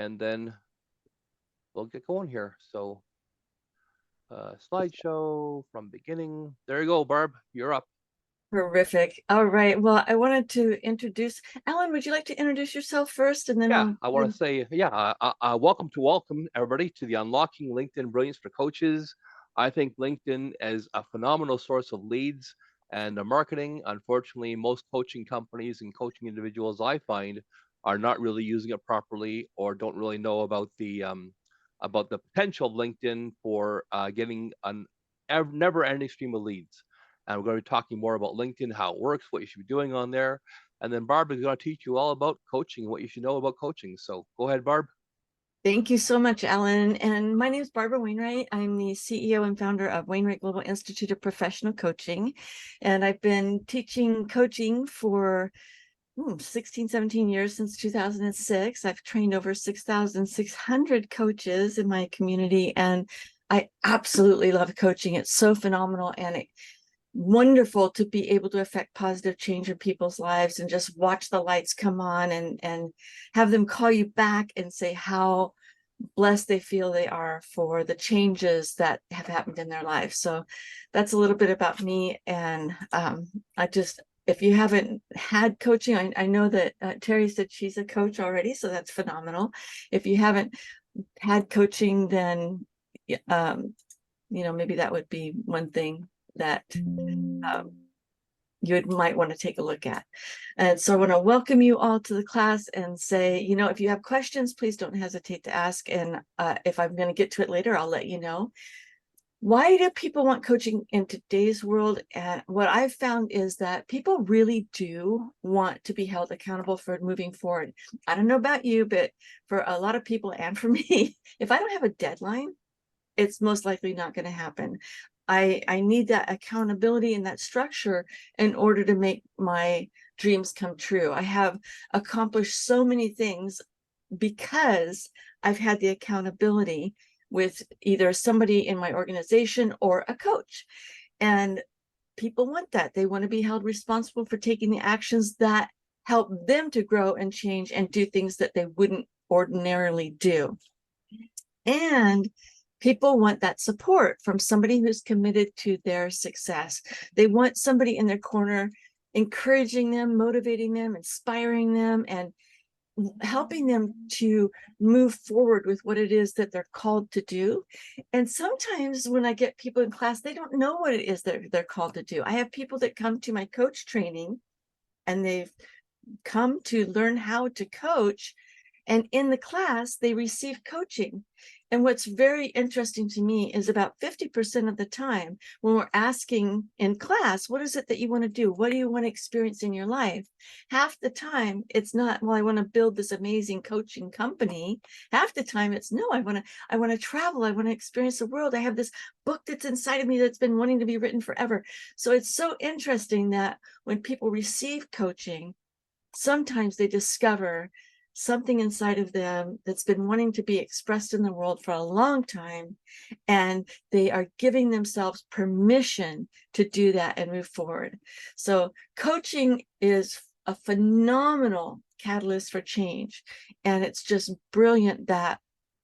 and then we'll get going here. So, slideshow from beginning. There you go, Barb. You're up. Terrific. All right. Well, I wanted to introduce Alan. Would you like to introduce yourself first, and then Yeah, I'll. I want to say, welcome everybody to the Unlocking LinkedIn Brilliance for Coaches. I think LinkedIn is a phenomenal source of leads and marketing. Unfortunately, most coaching companies and coaching individuals I find are not really using it properly or don't really know about the potential of LinkedIn for getting an never-ending stream of leads. And we're going to be talking more about LinkedIn, how it works, what you should be doing on there. And then Barb is going to teach you all about coaching and what you should know about coaching. So go ahead, Barb. Thank you so much, Alan. And my name is Barbara Wainwright. I'm the CEO and founder of Wainwright Global Institute of Professional Coaching. And I've been teaching coaching for 16, 17 years, since 2006. I've trained over 6,600 coaches in my community, and I absolutely love coaching. It's so phenomenal, and wonderful to be able to affect positive change in people's lives and just watch the lights come on and have them call you back and say how blessed they feel they are for the changes that have happened in their life. So that's a little bit about me. And if you haven't had coaching, I know that Terry said she's a coach already, so that's phenomenal. If you haven't had coaching, then maybe that would be one thing that you might want to take a look at. And so I want to welcome you all to the class and say, if you have questions, please don't hesitate to ask. And if I'm going to get to it later, I'll let you know. Why do people want coaching in today's world? And what I've found is that people really do want to be held accountable for moving forward. I don't know about you, but for a lot of people and for me, if I don't have a deadline, it's most likely not going to happen. I need that accountability and that structure in order to make my dreams come true. I have accomplished so many things because I've had the accountability with either somebody in my organization or a coach. And people want that. They want to be held responsible for taking the actions that help them to grow and change and do things that they wouldn't ordinarily do. And people want that support from somebody who's committed to their success. They want somebody in their corner, encouraging them, motivating them, inspiring them, and helping them to move forward with what it is that they're called to do. And sometimes when I get people in class, they don't know what it is that they're called to do. I have people that come to my coach training and they've come to learn how to coach, and in the class they receive coaching. And what's very interesting to me is about 50% of the time when we're asking in class, what is it that you want to do? What do you want to experience in your life? Half the time it's not, well, I want to build this amazing coaching company. Half the time it's, no, I want to travel. I want to experience the world. I have this book that's inside of me that's been wanting to be written forever. So it's so interesting that when people receive coaching, sometimes they discover something inside of them that's been wanting to be expressed in the world for a long time, and they are giving themselves permission to do that and move forward. So coaching is a phenomenal catalyst for change, and it's just brilliant that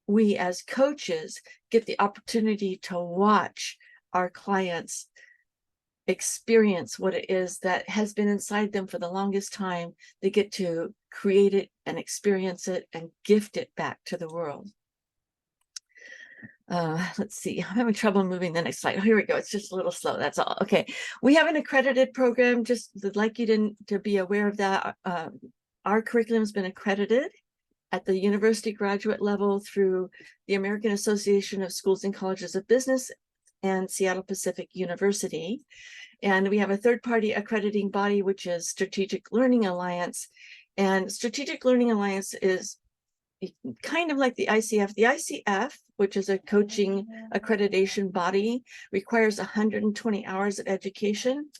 we as coaches get the opportunity to watch our clients experience what it is that has been inside them for the longest time. They get to create it and experience it and gift it back to the world. Let's see, I'm having trouble moving the next slide. Oh, here we go. It's just a little slow. That's all. Okay. We have an accredited program. Just would like you to be aware of that. Our curriculum has been accredited at the university graduate level through the American Association of Schools and Colleges of Business and Seattle Pacific University. And we have a third-party accrediting body, which is Strategic Learning Alliance. And Strategic Learning Alliance is kind of like the ICF. The ICF, which is a coaching accreditation body, requires 120 hours of education.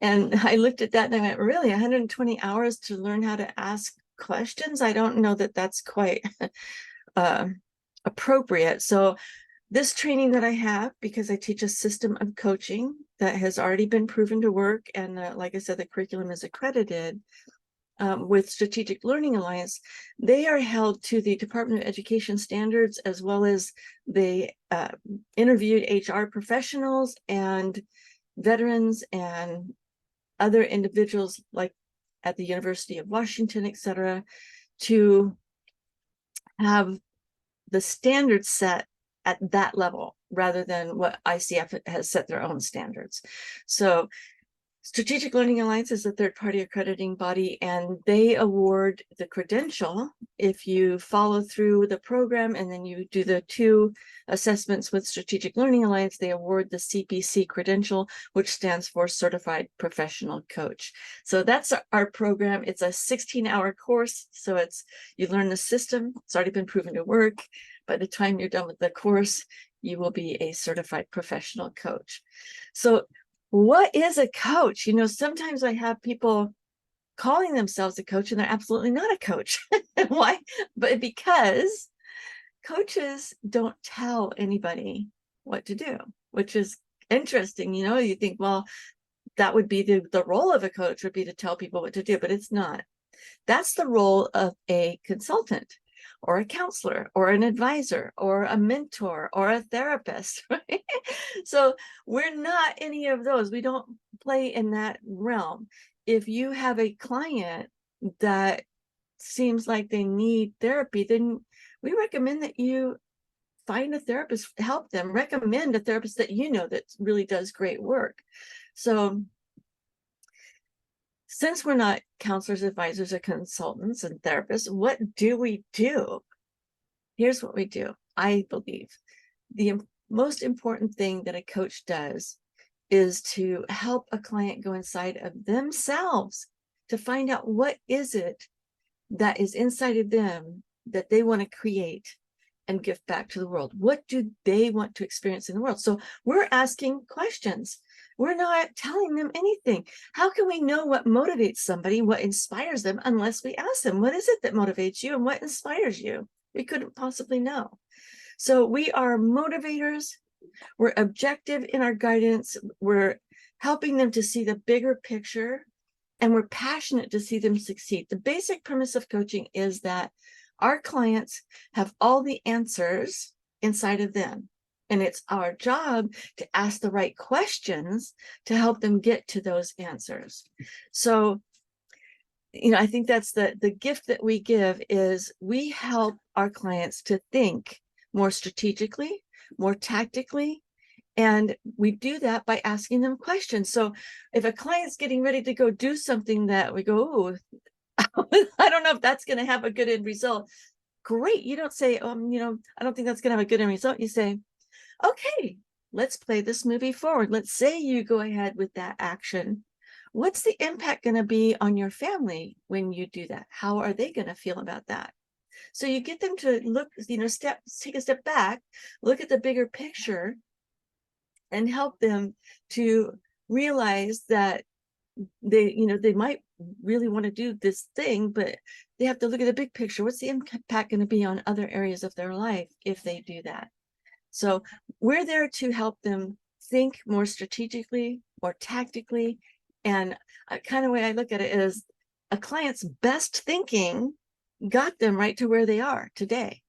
And I looked at that and I went, really, 120 hours to learn how to ask questions? I don't know that that's quite appropriate. So this training that I have, because I teach a system of coaching that has already been proven to work, and like I said, the curriculum is accredited, with Strategic Learning Alliance, they are held to the Department of Education standards, as well as they interviewed HR professionals and veterans and other individuals like at the University of Washington, etc., to have the standards set at that level rather than what ICF has set their own standards. So Strategic Learning Alliance is a third-party accrediting body, and they award the credential if you follow through the program and then you do the 2 assessments with Strategic Learning Alliance. They award the CPC credential, which stands for Certified Professional Coach. So that's our program. It's a 16-hour course, so you learn the system. It's already been proven to work. By the time you're done with the course, you will be a certified professional coach. So what is a coach? Sometimes I have people calling themselves a coach and they're absolutely not a coach. Why? But because coaches don't tell anybody what to do, which is interesting. You think, well, that would be the role of a coach would be to tell people what to do, but it's not. That's the role of a consultant or a counselor or an advisor or a mentor or a therapist, right? So we're not any of those. We don't play in that realm. If you have a client that seems like they need therapy, then we recommend that you find a therapist, help them, recommend a therapist that that really does great work. So since we're not counselors, advisors, or consultants and therapists, what do we do? Here's what we do. I believe the most important thing that a coach does is to help a client go inside of themselves to find out what is it that is inside of them that they want to create and give back to the world. What do they want to experience in the world? So we're asking questions. We're not telling them anything. How can we know what motivates somebody, what inspires them, unless we ask them, what is it that motivates you and what inspires you? We couldn't possibly know. So we are motivators. We're objective in our guidance. We're helping them to see the bigger picture, and we're passionate to see them succeed. The basic premise of coaching is that our clients have all the answers inside of them, and it's our job to ask the right questions to help them get to those answers. So, I think that's the gift that we give is we help our clients to think more strategically, more tactically, and we do that by asking them questions. So if a client's getting ready to go do something that we go, oh, I don't know if that's going to have a good end result. Great. You don't say, I don't think that's going to have a good end result. You say, okay, let's play this movie forward. Let's say you go ahead with that action. What's the impact going to be on your family when you do that? How are they going to feel about that? So you get them to look, take a step back, look at the bigger picture, and help them to realize that they might really want to do this thing, but they have to look at the big picture. What's the impact going to be on other areas of their life if they do that? So we're there to help them think more strategically, more tactically. And kind of way I look at it is a client's best thinking got them right to where they are today.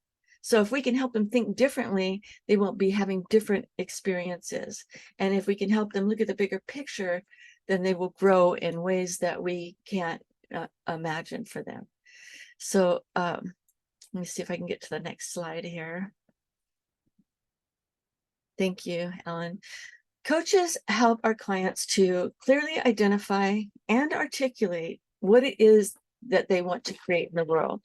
So if we can help them think differently, they won't be having different experiences. And if we can help them look at the bigger picture, then they will grow in ways that we can't imagine for them. So let me see if I can get to the next slide here. Thank you, Ellen. Coaches help our clients to clearly identify and articulate what it is that they want to create in the world.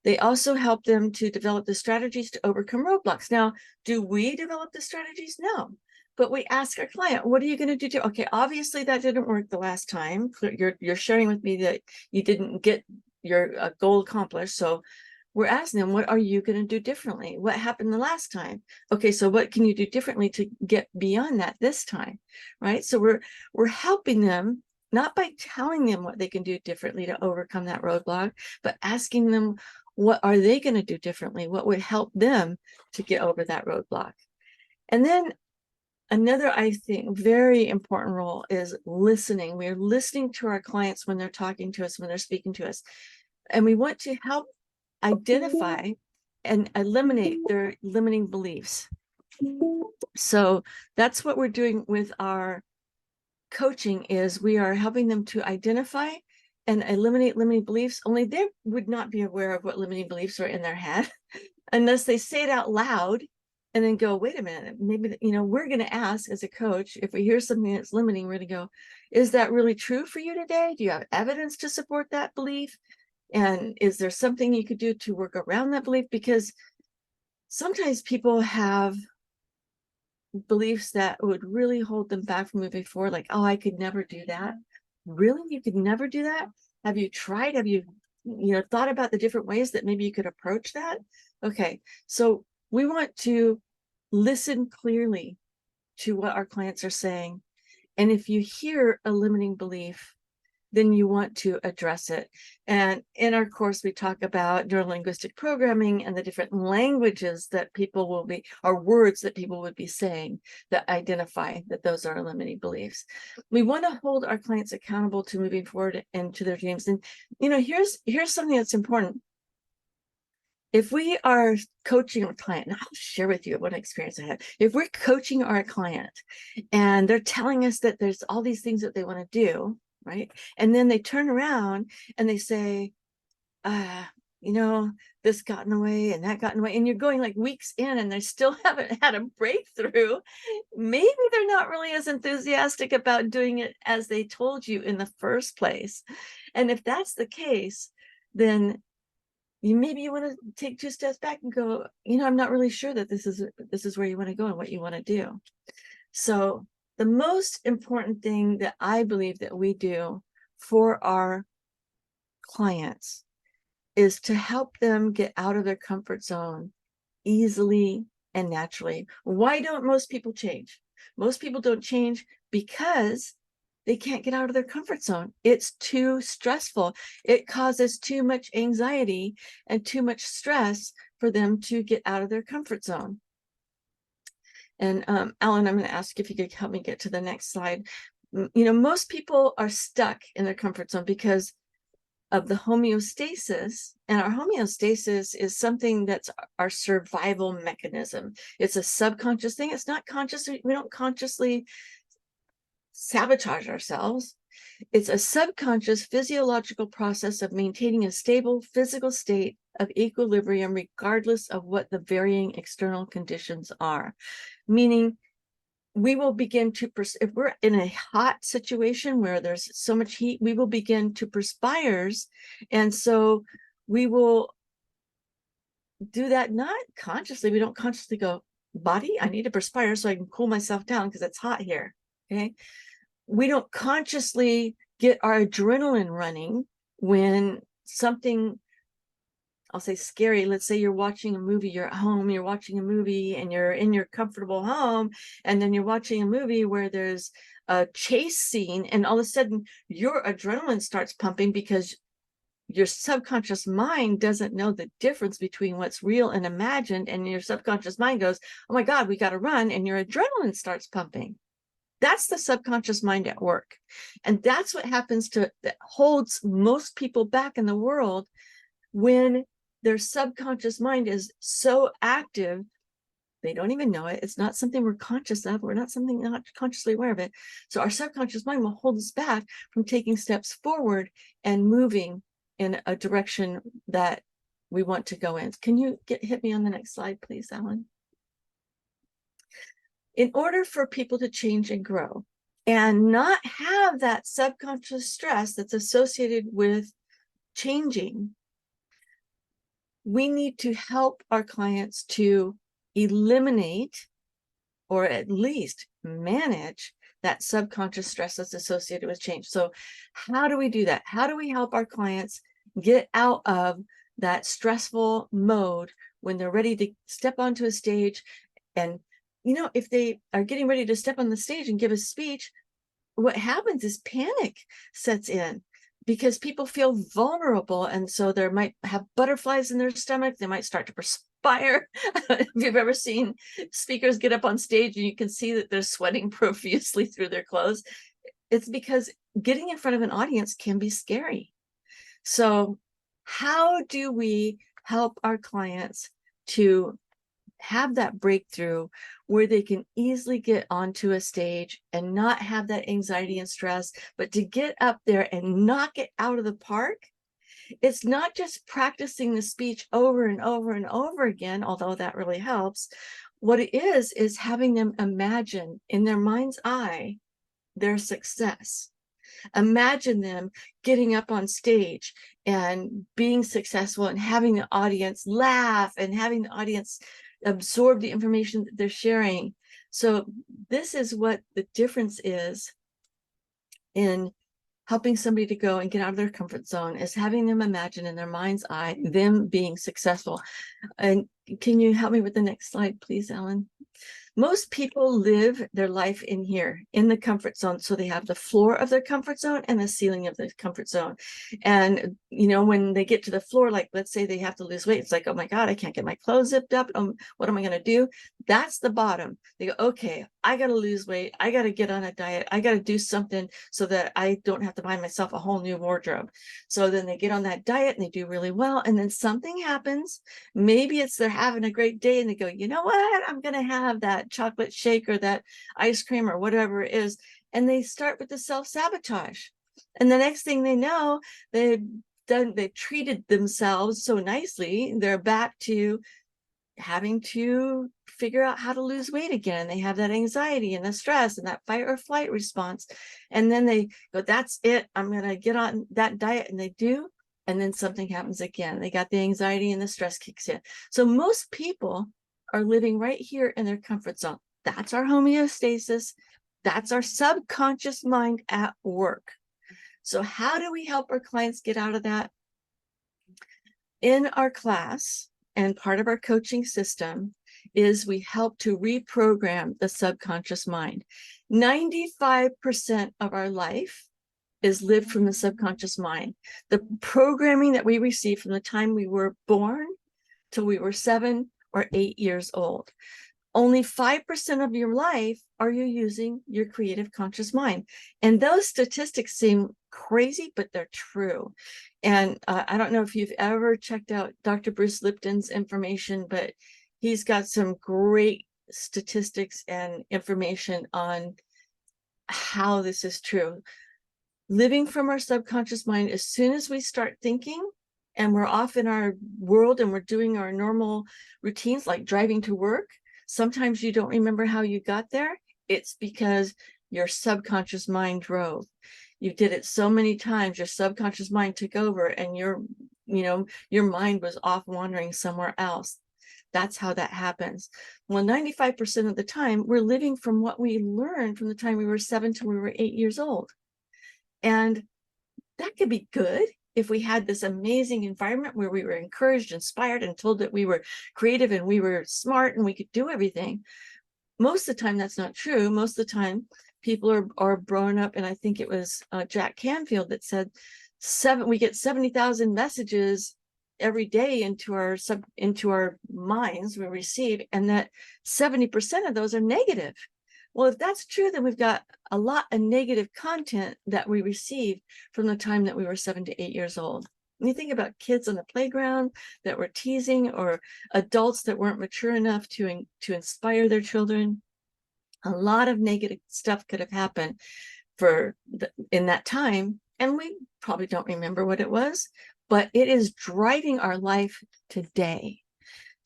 They also help them to develop the strategies to overcome roadblocks. Now, do we develop the strategies? No, but we ask our client, what are you going to do? Okay, obviously that didn't work the last time. You're sharing with me that you didn't get your goal accomplished. So we're asking them, what are you going to do differently? What happened the last time? Okay, so what can you do differently to get beyond that this time, right? So we're helping them, not by telling them what they can do differently to overcome that roadblock, but asking them, what are they going to do differently? What would help them to get over that roadblock? And then Another, I think, very important role is listening. We are listening to our clients when they're talking to us, when they're speaking to us. And we want to help identify and eliminate their limiting beliefs. So that's what we're doing with our coaching, is we are helping them to identify and eliminate limiting beliefs. Only they would not be aware of what limiting beliefs are in their head unless they say it out loud and then go, wait a minute, maybe, we're going to ask as a coach, if we hear something that's limiting, we're going to go, is that really true for you today? Do you have evidence to support that belief? And is there something you could do to work around that belief? Because sometimes people have beliefs that would really hold them back from moving forward, like, oh, I could never do that. Really? You could never do that? Have you tried? Have you thought about the different ways that maybe you could approach that? Okay, so we want to listen clearly to what our clients are saying. And if you hear a limiting belief, then you want to address it. And in our course, we talk about neurolinguistic programming and the different languages that people will be, or words that people would be saying that identify that those are limiting beliefs. We want to hold our clients accountable to moving forward into their dreams. And, here's something that's important. If we are coaching a client, and I'll share with you what experience I had. If we're coaching our client and they're telling us that there's all these things that they want to do, right? And then they turn around and they say, this got in the way and that got in the way, and you're going like weeks in and they still haven't had a breakthrough, maybe they're not really as enthusiastic about doing it as they told you in the first place. And if that's the case, then maybe you want to take 2 steps back and go, I'm not really sure that this is where you want to go and what you want to do. So the most important thing that I believe that we do for our clients is to help them get out of their comfort zone easily and naturally. Why don't most people change? Most people don't change because they can't get out of their comfort zone. It's too stressful. It causes too much anxiety and too much stress for them to get out of their comfort zone. And Alan, I'm going to ask if you could help me get to the next slide. Most people are stuck in their comfort zone because of the homeostasis, and our homeostasis is something that's our survival mechanism. It's a subconscious thing. It's not conscious. We don't consciously sabotage ourselves. It's a subconscious physiological process of maintaining a stable physical state of equilibrium regardless of what the varying external conditions are. Meaning, we will begin to, if we're in a hot situation where there's so much heat, we will begin to perspire. And so we will do that not consciously. We don't consciously go, body, I need to perspire so I can cool myself down because it's hot here. Okay. We don't consciously get our adrenaline running when something, I'll say scary. Let's say you're watching a movie, you're at home, you're watching a movie and you're in your comfortable home. And then you're watching a movie where there's a chase scene and all of a sudden your adrenaline starts pumping because your subconscious mind doesn't know the difference between what's real and imagined. And your subconscious mind goes, oh my God, we got to run. And your adrenaline starts pumping. That's the subconscious mind at work. And that's what happens that holds most people back in the world when their subconscious mind is so active, they don't even know it. It's not something we're conscious of. We're not consciously aware of it. So our subconscious mind will hold us back from taking steps forward and moving in a direction that we want to go in. Can you hit me on the next slide, please, Alan? In order for people to change and grow and not have that subconscious stress that's associated with changing, we need to help our clients to eliminate or at least manage that subconscious stress that's associated with change. So how do we do that? How do we help our clients get out of that stressful mode when they're ready to step onto a stage? And, if they are getting ready to step on the stage and give a speech, what happens is panic sets in, because people feel vulnerable. And so they might have butterflies in their stomach. They might start to perspire inspire. If you've ever seen speakers get up on stage and you can see that they're sweating profusely through their clothes, it's because getting in front of an audience can be scary. So how do we help our clients to have that breakthrough where they can easily get onto a stage and not have that anxiety and stress, but to get up there and knock it out of the park? It's not just practicing the speech over and over and over again, although that really helps. What it is having them imagine in their mind's eye their success. Imagine them getting up on stage and being successful and having the audience laugh and having the audience absorb the information that they're sharing. So this is what the difference is in helping somebody to go and get out of their comfort zone, is having them imagine in their mind's eye them being successful. And can you help me with the next slide, please, Ellen? Most people live their life in here, in the comfort zone. So they have the floor of their comfort zone and the ceiling of the comfort zone. And, you know, when they get to the floor, like, let's say they have to lose weight, it's like, oh my God, I can't get my clothes zipped up. What am I going to do? That's the bottom. They go, okay, I got to lose weight. I got to get on a diet. I got to do something so that I don't have to buy myself a whole new wardrobe. So then they get on that diet and they do really well. And then something happens. Maybe it's they're having a great day and they go, you know what? I'm going to have that chocolate shake or that ice cream or whatever it is. And they start with the self-sabotage. And the next thing they know, they've treated themselves so nicely, they're back to having to figure out how to lose weight again. They have that anxiety and the stress and that fight or flight response. And then they go, that's it. I'm going to get on that diet. And they do. And then something happens again. They got the anxiety and the stress kicks in. So most people are living right here in their comfort zone. That's our homeostasis. That's our subconscious mind at work. So how do we help our clients get out of that? In our class, and part of our coaching system, is we help to reprogram the subconscious mind. 95% of our life is lived from the subconscious mind. The programming that we receive from the time we were born till we were 7 or 8 years old. Only 5% of your life are you using your creative conscious mind. And those statistics seem crazy, but they're true. And I don't know if you've ever checked out Dr. Bruce Lipton's information, but he's got some great statistics and information on how this is true. Living from our subconscious mind, as soon as we start thinking and we're off in our world and we're doing our normal routines like driving to work, sometimes you don't remember how you got there. It's because your subconscious mind drove. You did it so many times, your subconscious mind took over and your mind was off wandering somewhere else. That's how that happens. Well, 95% of the time, we're living from what we learned from the time we were 7 till we were 8 years old. And that could be good if we had this amazing environment where we were encouraged, inspired, and told that we were creative and we were smart and we could do everything. Most of the time, that's not true. Most of the time, people are growing up, and I think it was Jack Canfield that said we get 70,000 messages every day into our minds we receive, and that 70% of those are negative. Well, if that's true, then we've got a lot of negative content that we received from the time that we were 7 to 8 years old. When you think about kids on the playground that were teasing, or adults that weren't mature enough to inspire their children, a lot of negative stuff could have happened in that time. And we probably don't remember what it was, but it is driving our life today.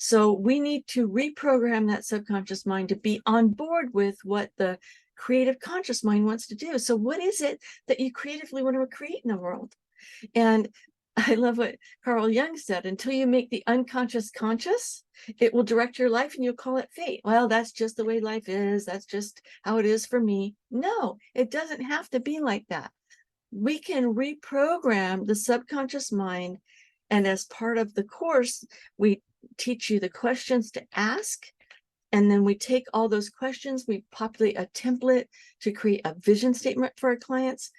So we need to reprogram that subconscious mind to be on board with what the creative conscious mind wants to do. So what is it that you creatively want to create in the world? And I love what Carl Jung said, until you make the unconscious conscious, it will direct your life and you'll call it fate. Well, that's just the way life is. That's just how it is for me. No, it doesn't have to be like that. We can reprogram the subconscious mind. And as part of the course, we teach you the questions to ask. And then we take all those questions, we populate a template to create a vision statement for our clients.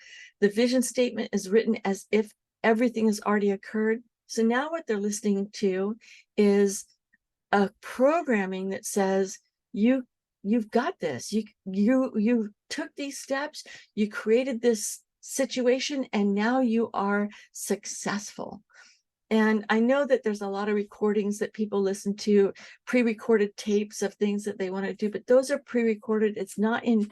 The vision statement is written as if everything has already occurred. So now what they're listening to is a programming that says you've got this. You took these steps, you created this situation, and now you are successful. And I know that there's a lot of recordings that people listen to, pre-recorded tapes of things that they want to do, but those are pre-recorded. It's not in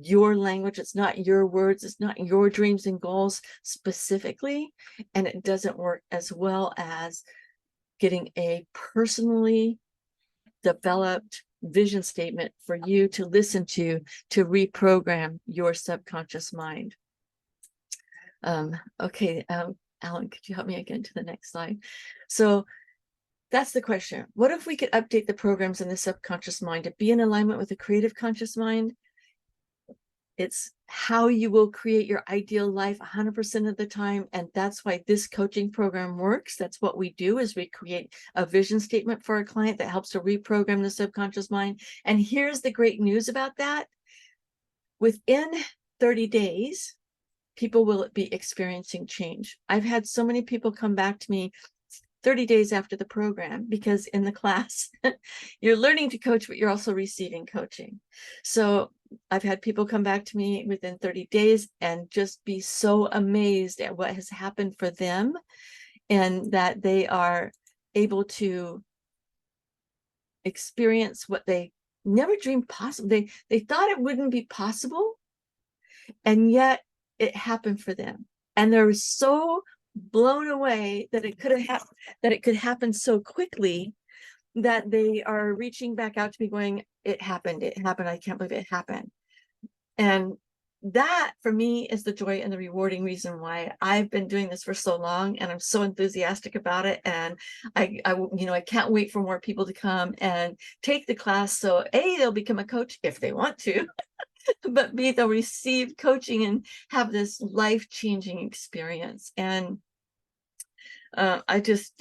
your language, it's not your words, it's not your dreams and goals specifically, and it doesn't work as well as getting a personally developed vision statement for you to listen to reprogram your subconscious mind. Okay, Alan, could you help me again to the next slide? So that's the question. What if we could update the programs in the subconscious mind to be in alignment with the creative conscious mind? It's how you will create your ideal life 100% of the time. And that's why this coaching program works. That's what we do, is we create a vision statement for a client that helps to reprogram the subconscious mind. And here's the great news about that. Within 30 days, people will be experiencing change. I've had so many people come back to me 30 days after the program, because in the class, you're learning to coach, but you're also receiving coaching. So I've had people come back to me within 30 days and just be so amazed at what has happened for them, and that they are able to experience what they never dreamed possible. They thought it wouldn't be possible, and yet it happened for them. And they're so blown away that it could happen so quickly, that they are reaching back out to me going, it happened, I can't believe it happened. And that for me is the joy and the rewarding reason why I've been doing this for so long, and I'm so enthusiastic about it. And I can't wait for more people to come and take the class. So A, they'll become a coach if they want to, but B, they'll receive coaching and have this life-changing experience. And I just,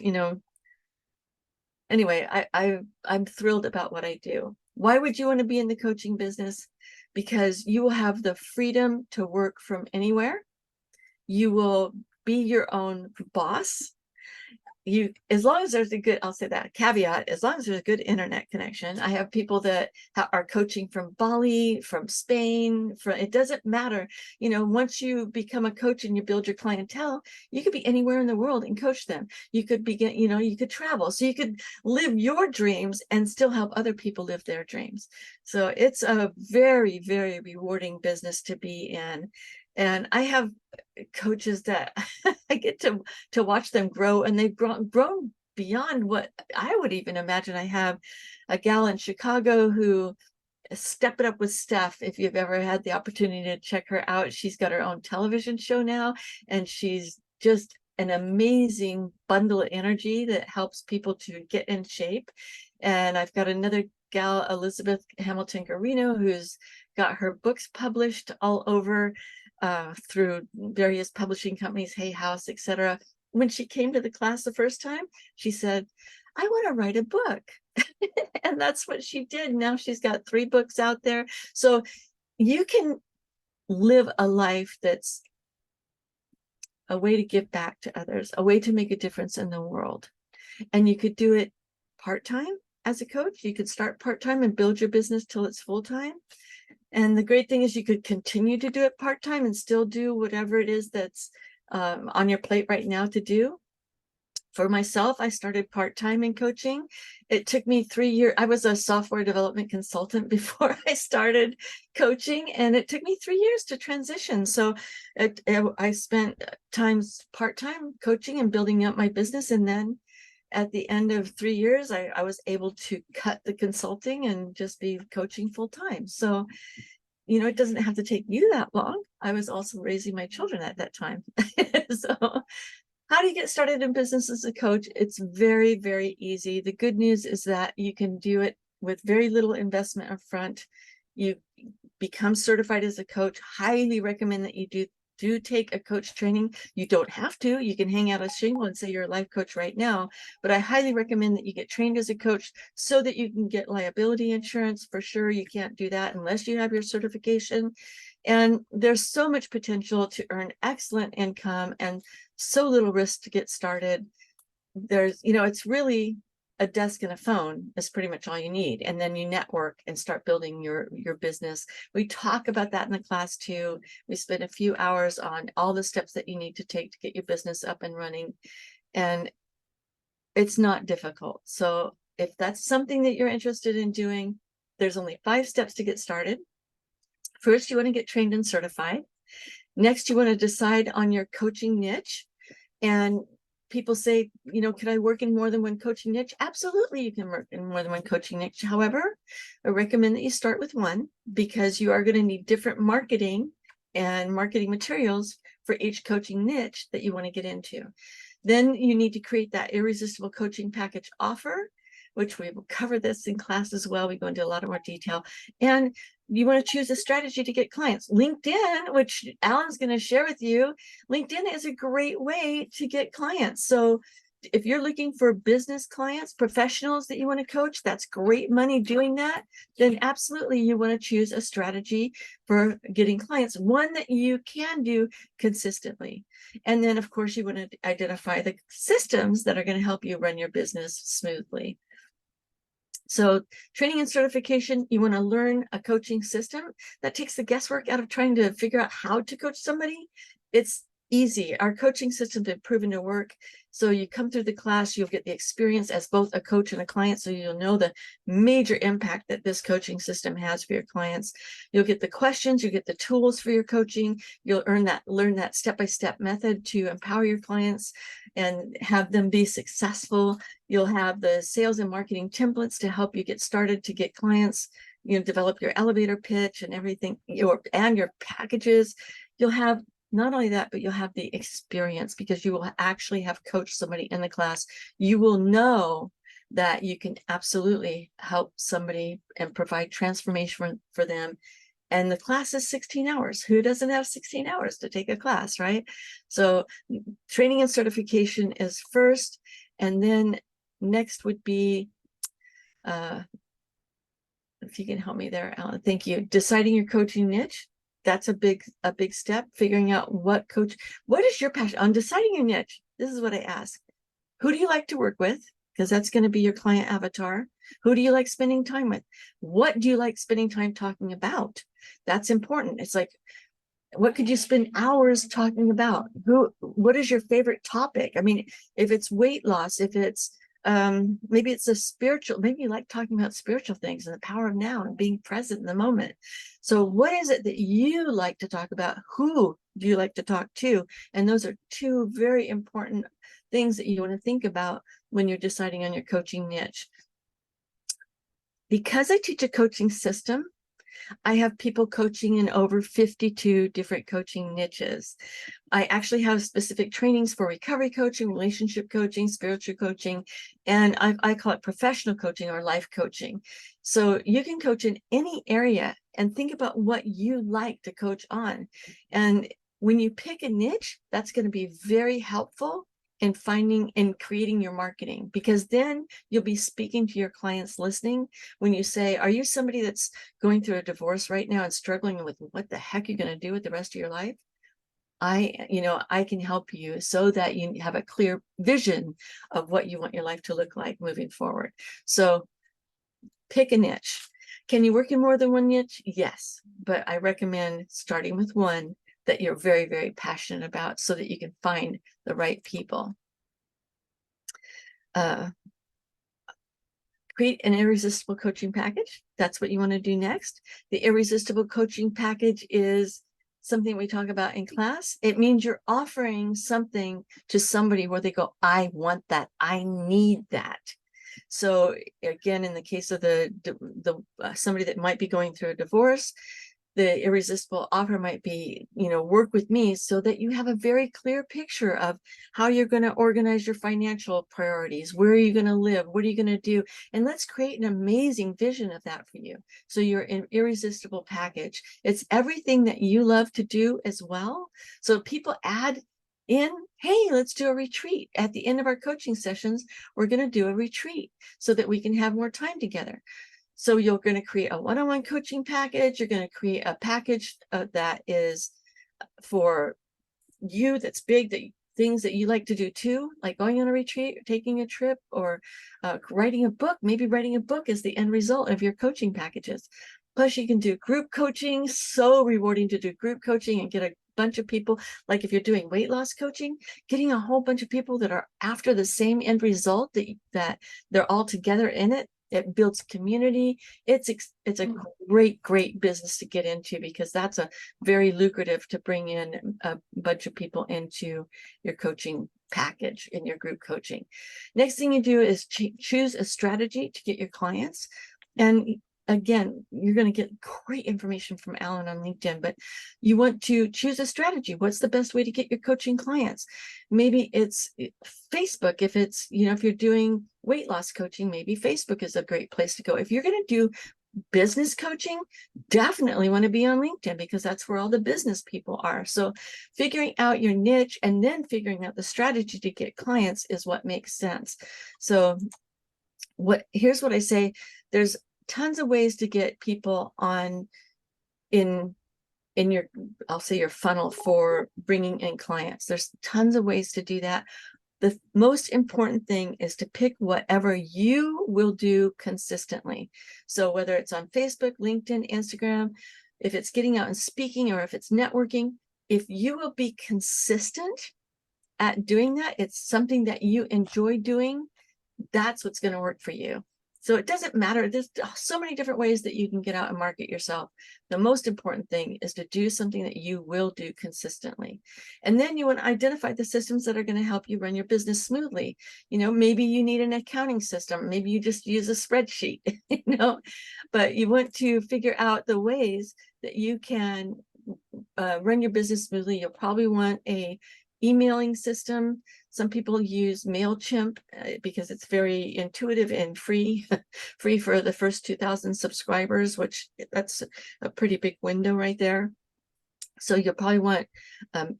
anyway, I'm thrilled about what I do. Why would you want to be in the coaching business? Because you will have the freedom to work from anywhere. You will be your own boss. As long as there's a good, I'll say that caveat, as long as there's a good internet connection. I have people that are coaching from Bali, from Spain, it doesn't matter. Once you become a coach and you build your clientele, you could be anywhere in the world and coach them. You could begin, you could travel, so you could live your dreams and still help other people live their dreams. So it's a very, very rewarding business to be in. And I have coaches that I get to watch them grow, and they've grown beyond what I would even imagine. I have a gal in Chicago who Step It Up with Steph. If you've ever had the opportunity to check her out, she's got her own television show now, and she's just an amazing bundle of energy that helps people to get in shape. And I've got another gal, Elizabeth Hamilton Garino, who's got her books published all over through various publishing companies, Hay House, etc. When she came to the class the first time, she said, I want to write a book. And that's what she did. Now she's got 3 books out there. So you can live a life that's a way to give back to others, a way to make a difference in the world. And you could do it part-time as a coach. You could start part-time and build your business till it's full-time. And the great thing is you could continue to do it part-time and still do whatever it is that's on your plate right now to do. For myself, I started part-time in coaching. It took me 3 years. I was a software development consultant before I started coaching, and it took me 3 years to transition. So I spent times part-time coaching and building up my business. And then at the end of 3 years, I was able to cut the consulting and just be coaching full-time. So, it doesn't have to take you that long. I was also raising my children at that time. So how do you get started in business as a coach? It's very, very easy. The good news is that you can do it with very little investment up front. You become certified as a coach. Highly recommend that you do take a coach training. You don't have to. You can hang out a shingle and say you're a life coach right now, but I highly recommend that you get trained as a coach so that you can get liability insurance. For sure, you can't do that unless you have your certification. And there's so much potential to earn excellent income and so little risk to get started. It's really a desk and a phone is pretty much all you need. And then you network and start building your business. We talk about that in the class too. We spend a few hours on all the steps that you need to take to get your business up and running. And it's not difficult. So if that's something that you're interested in doing, there's only 5 steps to get started. First, you want to get trained and certified. Next, you want to decide on your coaching niche. And people say, you know, can I work in more than one coaching niche? Absolutely, you can work in more than one coaching niche. However, I recommend that you start with one, because you are going to need different marketing and marketing materials for each coaching niche that you want to get into. Then you need to create that irresistible coaching package offer, which we will cover this in class as well. We go into a lot of more detail. And you want to choose a strategy to get clients. LinkedIn, which Alan's going to share with you, LinkedIn is a great way to get clients. So if you're looking for business clients, professionals that you want to coach, that's great money doing that, then absolutely you want to choose a strategy for getting clients, one that you can do consistently. And then, of course, you want to identify the systems that are going to help you run your business smoothly. So training and certification, you want to learn a coaching system that takes the guesswork out of trying to figure out how to coach somebody. It's easy. Our coaching systems have proven to work. So you come through the class, you'll get the experience as both a coach and a client. So you'll know the major impact that this coaching system has for your clients. You'll get the questions, you get the tools for your coaching. You'll learn that step-by-step method to empower your clients and have them be successful. You'll have the sales and marketing templates to help you get started to get clients. You know, develop your elevator pitch and everything, and your packages. You'll have not only that, but you'll have the experience, because you will actually have coached somebody in the class. You will know that you can absolutely help somebody and provide transformation for them. And the class is 16 hours. Who doesn't have 16 hours to take a class, right? So training and certification is first. And then next would be, if you can help me there, Alan, thank you. Deciding your coaching niche. That's a big step. Figuring out what is your passion on deciding your niche. This is what I ask. Who do you like to work with? Because that's going to be your client avatar. Who do you like spending time with? What do you like spending time talking about? That's important. It's like, what could you spend hours talking about? What is your favorite topic? I mean, if it's weight loss, if it's maybe it's a spiritual, maybe you like talking about spiritual things and the power of now and being present in the moment. So what is it that you like to talk about? Who do you like to talk to? And those are 2 very important things that you want to think about when you're deciding on your coaching niche. Because I teach a coaching system, I have people coaching in over 52 different coaching niches. I actually have specific trainings for recovery coaching, relationship coaching, spiritual coaching, and I call it professional coaching or life coaching. So you can coach in any area and think about what you like to coach on. And when you pick a niche, that's going to be very helpful in finding and creating your marketing, because then you'll be speaking to your clients, listening. When you say, are you somebody that's going through a divorce right now and struggling with what the heck you're going to do with the rest of your life? I can help you so that you have a clear vision of what you want your life to look like moving forward. So pick a niche. Can you work in more than one niche? Yes, but I recommend starting with one that you're very, very passionate about so that you can find the right people. Create an irresistible coaching package. That's what you want to do next. The irresistible coaching package is something we talk about in class. It means you're offering something to somebody where they go, I want that. I need that. So again, in the case of somebody that might be going through a divorce, the irresistible offer might be, work with me so that you have a very clear picture of how you're going to organize your financial priorities. Where are you going to live? What are you going to do? And let's create an amazing vision of that for you. So your irresistible package, it's everything that you love to do as well. So people add in, hey, let's do a retreat. At the end of our coaching sessions, we're going to do a retreat so that we can have more time together. So you're going to create a one-on-one coaching package. You're going to create a package that is for you, that's big, that things that you like to do too, like going on a retreat, or taking a trip, or writing a book. Maybe writing a book is the end result of your coaching packages. Plus, you can do group coaching. So rewarding to do group coaching and get a bunch of people. Like if you're doing weight loss coaching, getting a whole bunch of people that are after the same end result, that they're all together in it. It builds community. It's a great business to get into, because that's a very lucrative to bring in a bunch of people into your coaching package in your group coaching. Next thing you do is choose a strategy to get your clients. And again, you're going to get great information from Alan on LinkedIn, but you want to choose a strategy. What's the best way to get your coaching clients? Maybe it's Facebook. If it's, if you're doing weight loss coaching, maybe Facebook is a great place to go. If you're going to do business coaching, definitely want to be on LinkedIn, because that's where all the business people are. So figuring out your niche and then figuring out the strategy to get clients is what makes sense. So here's what I say. There's tons of ways to get people on in your, I'll say, your funnel for bringing in clients. There's tons of ways to do that. The most important thing is to pick whatever you will do consistently. So whether it's on Facebook, LinkedIn, Instagram, if it's getting out and speaking, or if it's networking, if you will be consistent at doing that, it's something that you enjoy doing, that's what's going to work for you. So it doesn't matter. There's so many different ways that you can get out and market yourself. The most important thing is to do something that you will do consistently. And then you want to identify the systems that are going to help you run your business smoothly. Maybe you need an accounting system. Maybe you just use a spreadsheet, but you want to figure out the ways that you can run your business smoothly. You'll probably want a emailing system. Some people use MailChimp because it's very intuitive and free for the first 2,000 subscribers, which that's a pretty big window right there. So you'll probably want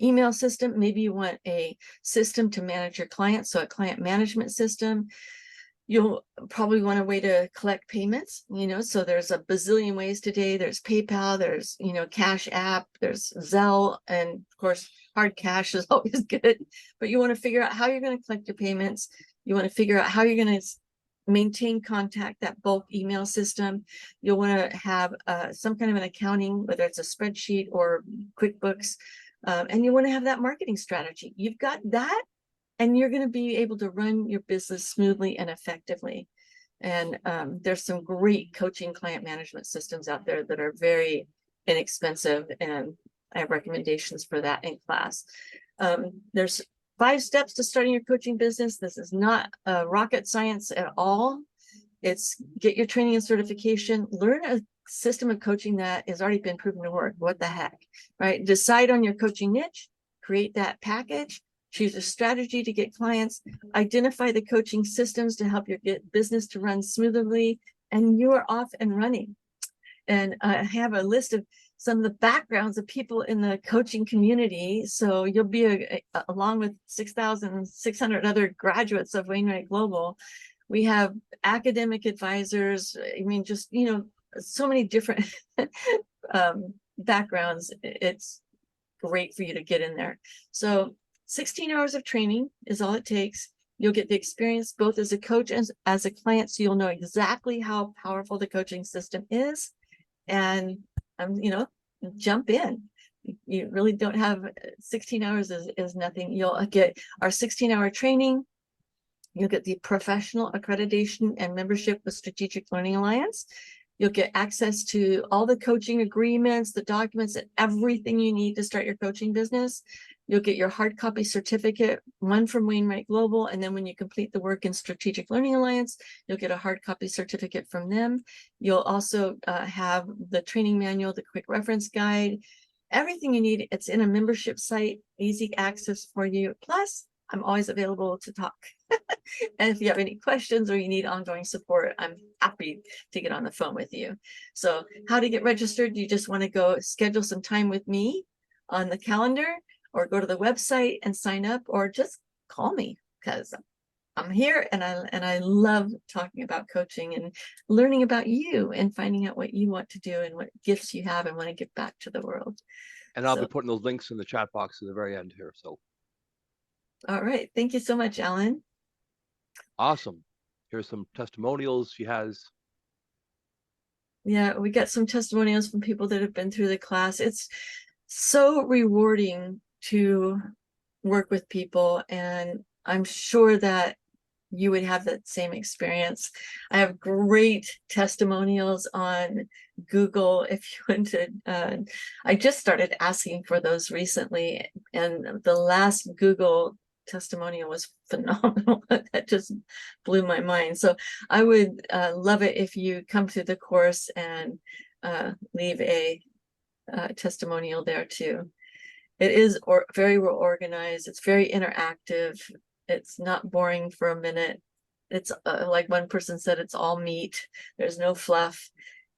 email system. Maybe you want a system to manage your clients, so a client management system. You'll probably want a way to collect payments, so there's a bazillion ways today. There's PayPal, there's, Cash App, there's Zelle, and of course, hard cash is always good. But you want to figure out how you're going to collect your payments. You want to figure out how you're going to maintain contact, that bulk email system. You'll want to have some kind of an accounting, whether it's a spreadsheet or QuickBooks, and you want to have that marketing strategy. You've got that, and you're going to be able to run your business smoothly and effectively. And there's some great coaching client management systems out there that are very inexpensive, and I have recommendations for that in class. There's 5 steps to starting your coaching business. This is not rocket science at all. It's get your training and certification, learn a system of coaching that has already been proven to work. What the heck, right? Decide on your coaching niche, create that package, choose a strategy to get clients, identify the coaching systems to help your business to run smoothly, and you are off and running. And I have a list of some of the backgrounds of people in the coaching community. So you'll be along with 6,600 other graduates of Wainwright Global. We have academic advisors. I mean, just, so many different backgrounds. It's great for you to get in there. So 16 hours of training is all it takes. You'll get the experience both as a coach and as a client, so you'll know exactly how powerful the coaching system is. And jump in. You really don't have 16 hours is nothing. You'll get our 16-hour training. You'll get the professional accreditation and membership with Strategic Learning Alliance. You'll get access to all the coaching agreements, the documents, and everything you need to start your coaching business. You'll get your hard copy certificate, one from Wainwright Global, and then when you complete the work in Strategic Learning Alliance, you'll get a hard copy certificate from them. You'll also have the training manual, the quick reference guide, everything you need. It's in a membership site, easy access for you. Plus, I'm always available to talk. And if you have any questions or you need ongoing support, I'm happy to get on the phone with you. So how to get registered? You just want to go schedule some time with me on the calendar, or go to the website and sign up, or just call me, because I'm here and I love talking about coaching and learning about you and finding out what you want to do and what gifts you have and want to give back to the world. And I'll be putting those links in the chat box at the very end here. So All right. Thank you so much, Alan. Awesome. Here's some testimonials she has. Yeah, we got some testimonials from people that have been through the class. It's so rewarding to work with people, and I'm sure that you would have that same experience. I have great testimonials on Google. If you went to, I just started asking for those recently, and the last Google testimonial was phenomenal. That just blew my mind. So I would love it if you come to the course and leave a testimonial there too. It is very well organized. It's very interactive. It's not boring for a minute. It's like one person said, it's all meat. There's no fluff,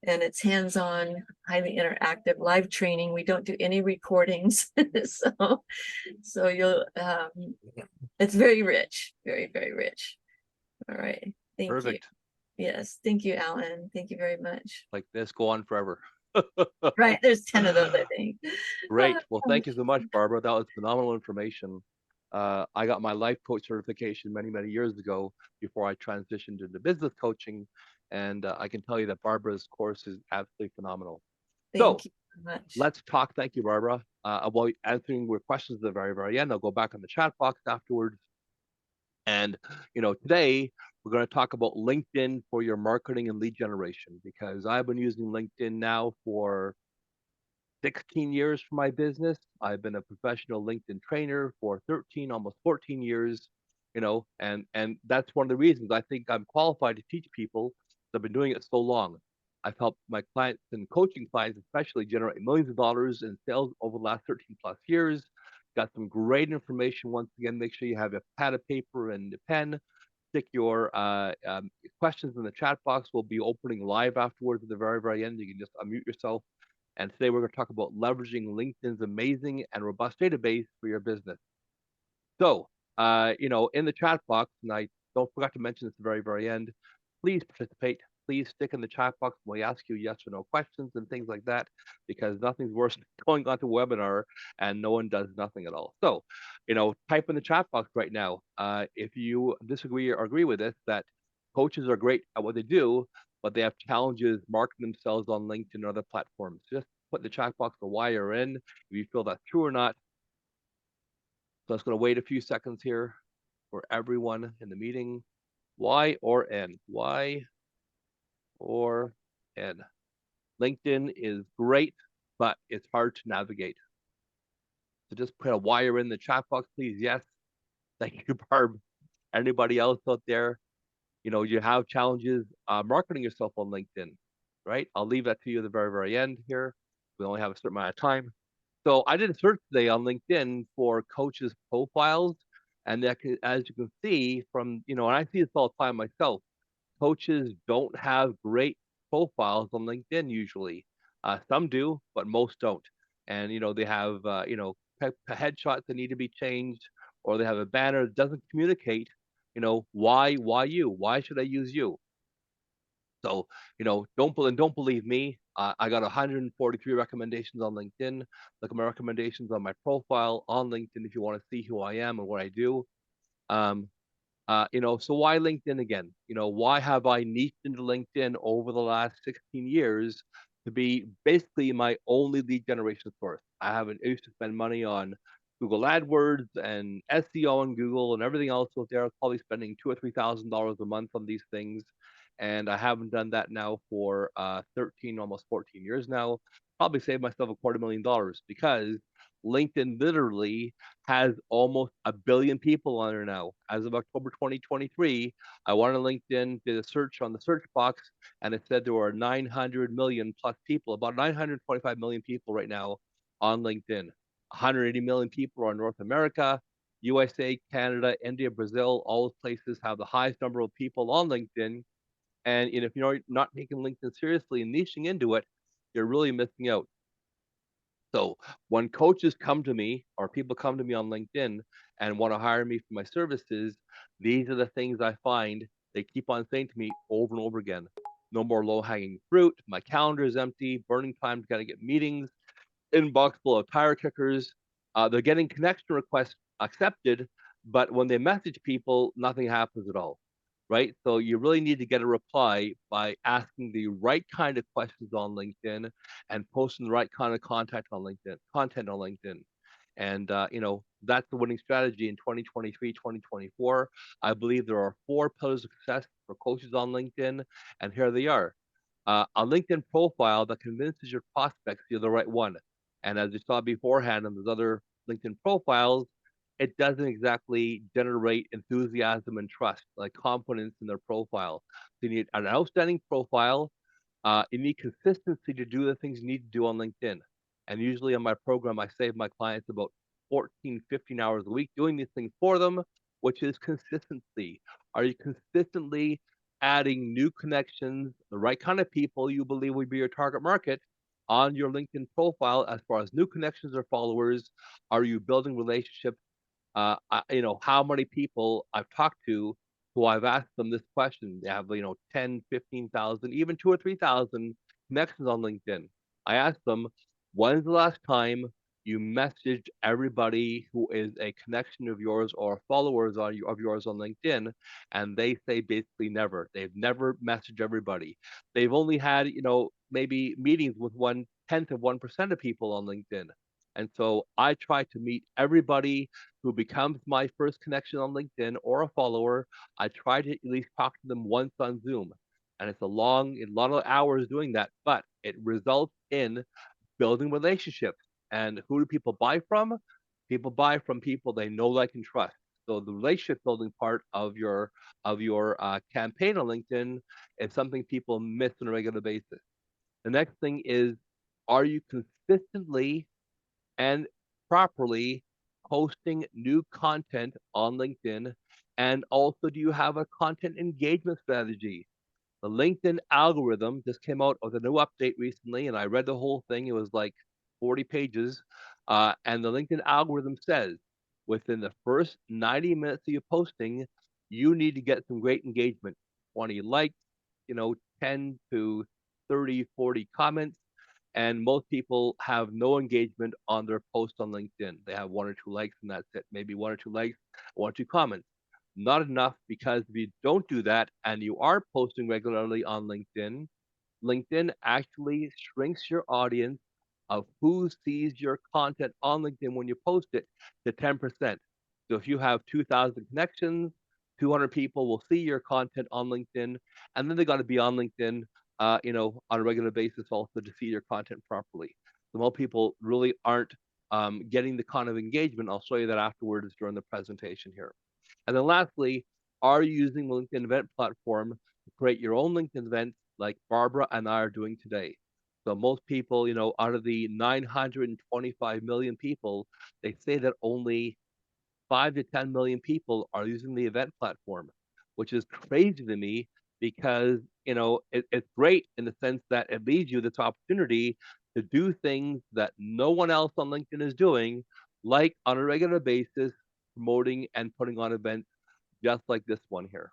and it's hands-on, highly interactive, live training. We don't do any recordings, so you'll. It's very rich, very, very rich. All right, thank you. Perfect. Yes, thank you, Alan. Thank you very much. Like this, go on forever. Right, there's 10 of those, I think. Great. Well, thank you so much, Barbara. That was phenomenal information. I got my life coach certification many, many years ago before I transitioned into business coaching. And I can tell you that Barbara's course is absolutely phenomenal. So Thank you so much. let's talk. Thank you, Barbara. About answering your questions at the very, very end. I'll go back on the chat box afterwards. And, today we're going to talk about LinkedIn for your marketing and lead generation because I've been using LinkedIn now for 16 years for my business. I've been a professional LinkedIn trainer for 13, almost 14 years, and that's one of the reasons I think I'm qualified to teach people. I've been doing it so long. I've helped my clients and coaching clients, especially, generate millions of dollars in sales over the last 13 plus years. Got some great information. Once again, make sure you have a pad of paper and a pen. Stick your questions in the chat box. We'll be opening live afterwards at the very, very end. You can just unmute yourself, and today we're going to talk about leveraging LinkedIn's amazing and robust database for your business. So, in the chat box, and I don't forget to mention this at the very, very end, please participate. Please stick in the chat box when we ask you yes or no questions and things like that, because nothing's worse than going onto a webinar and no one does nothing at all. So, type in the chat box right now if you disagree or agree with this, that coaches are great at what they do, but they have challenges marketing themselves on LinkedIn and other platforms. Just put in the chat box the why you're in, if you feel that's true or not. So it's going to wait a few seconds here for everyone in the meeting. Y or N? Y or N? LinkedIn is great, but it's hard to navigate. So just put a wire in the chat box, please. Yes. Thank you, Barb. Anybody else out there? You have challenges marketing yourself on LinkedIn, right? I'll leave that to you at the very, very end here. We only have a certain amount of time. So I did a search today on LinkedIn for coaches' profiles, and as you can see from, and I see this all the time myself, coaches don't have great profiles on LinkedIn usually. Some do, but most don't. And they have headshots that need to be changed, or they have a banner that doesn't communicate. Why you? Why should I use you? So, don't believe me. I got 143 recommendations on LinkedIn. Look at my recommendations on my profile on LinkedIn if you want to see who I am and what I do. Um, so why LinkedIn again? Why have I niched into LinkedIn over the last 16 years to be basically my only lead generation source? I used to spend money on Google AdWords and SEO on Google and everything else out there. Probably spending $2,000 or $3,000 a month on these things, and I haven't done that now for 13, almost 14 years now. Probably saved myself $250,000 because LinkedIn literally has almost 1 billion people on there now. As of October 2023, I went on LinkedIn, did a search on the search box, and it said there were 900 million plus people, about 925 million people right now on LinkedIn. 180 million people are in North America. USA, Canada, India, Brazil, all those places have the highest number of people on LinkedIn. And if you're not taking LinkedIn seriously and niching into it, you're really missing out. So when coaches come to me or people come to me on LinkedIn and want to hire me for my services, these are the things I find they keep on saying to me over and over again. No more low hanging fruit. My calendar is empty. Burning time to kind of get meetings. Inbox full of tire kickers. They're getting connection requests accepted, but when they message people, nothing happens at all, right? So you really need to get a reply by asking the right kind of questions on LinkedIn and posting the right kind of content on LinkedIn. And that's the winning strategy in 2023, 2024. I believe there are four pillars of success for coaches on LinkedIn, and here they are. A LinkedIn profile that convinces your prospects you're the right one. And as you saw beforehand in those other LinkedIn profiles, it doesn't exactly generate enthusiasm and trust, like confidence in their profile. So you need an outstanding profile. You need consistency to do the things you need to do on LinkedIn. And usually on my program, I save my clients about 14, 15 hours a week doing these things for them, which is consistency. Are you consistently adding new connections, the right kind of people you believe would be your target market on your LinkedIn profile as far as new connections or followers? Are you building relationships? How many people I've talked to who I've asked them this question. They have, 10, 15,000, even 2 or 3,000 connections on LinkedIn. I asked them, when's the last time you messaged everybody who is a connection of yours or followers of yours on LinkedIn? And they say basically never. They've never messaged everybody. They've only had, maybe meetings with 1/10 of 1% of people on LinkedIn. And so I try to meet everybody who becomes my first connection on LinkedIn or a follower. I try to at least talk to them once on Zoom. And it's a lot of hours doing that, but it results in building relationships. And who do people buy from? People buy from people they know, like, and trust. So the relationship building part of your campaign on LinkedIn is something people miss on a regular basis. The next thing is, are you consistently and properly posting new content on LinkedIn? And also, do you have a content engagement strategy? The LinkedIn algorithm just came out with a new update recently, and I read the whole thing. It was like 40 pages. And the LinkedIn algorithm says within the first 90 minutes of you posting, you need to get some great engagement, 20 likes, 10 to 30, 40 comments, and most people have no engagement on their post on LinkedIn. They have one or two likes, and that's it. Maybe one or two likes, one or two comments. Not enough, because if you don't do that and you are posting regularly on LinkedIn, LinkedIn actually shrinks your audience of who sees your content on LinkedIn when you post it to 10%. So if you have 2,000 connections, 200 people will see your content on LinkedIn, and then they got to be on LinkedIn, on a regular basis also to see your content properly. So most people really aren't getting the kind of engagement. I'll show you that afterwards during the presentation here. And then lastly, are you using the LinkedIn event platform to create your own LinkedIn events like Barbara and I are doing today? So most people, out of the 925 million people, they say that only 5 to 10 million people are using the event platform, which is crazy to me because, it's great in the sense that it leads you this opportunity to do things that no one else on LinkedIn is doing, like on a regular basis, promoting and putting on events just like this one here.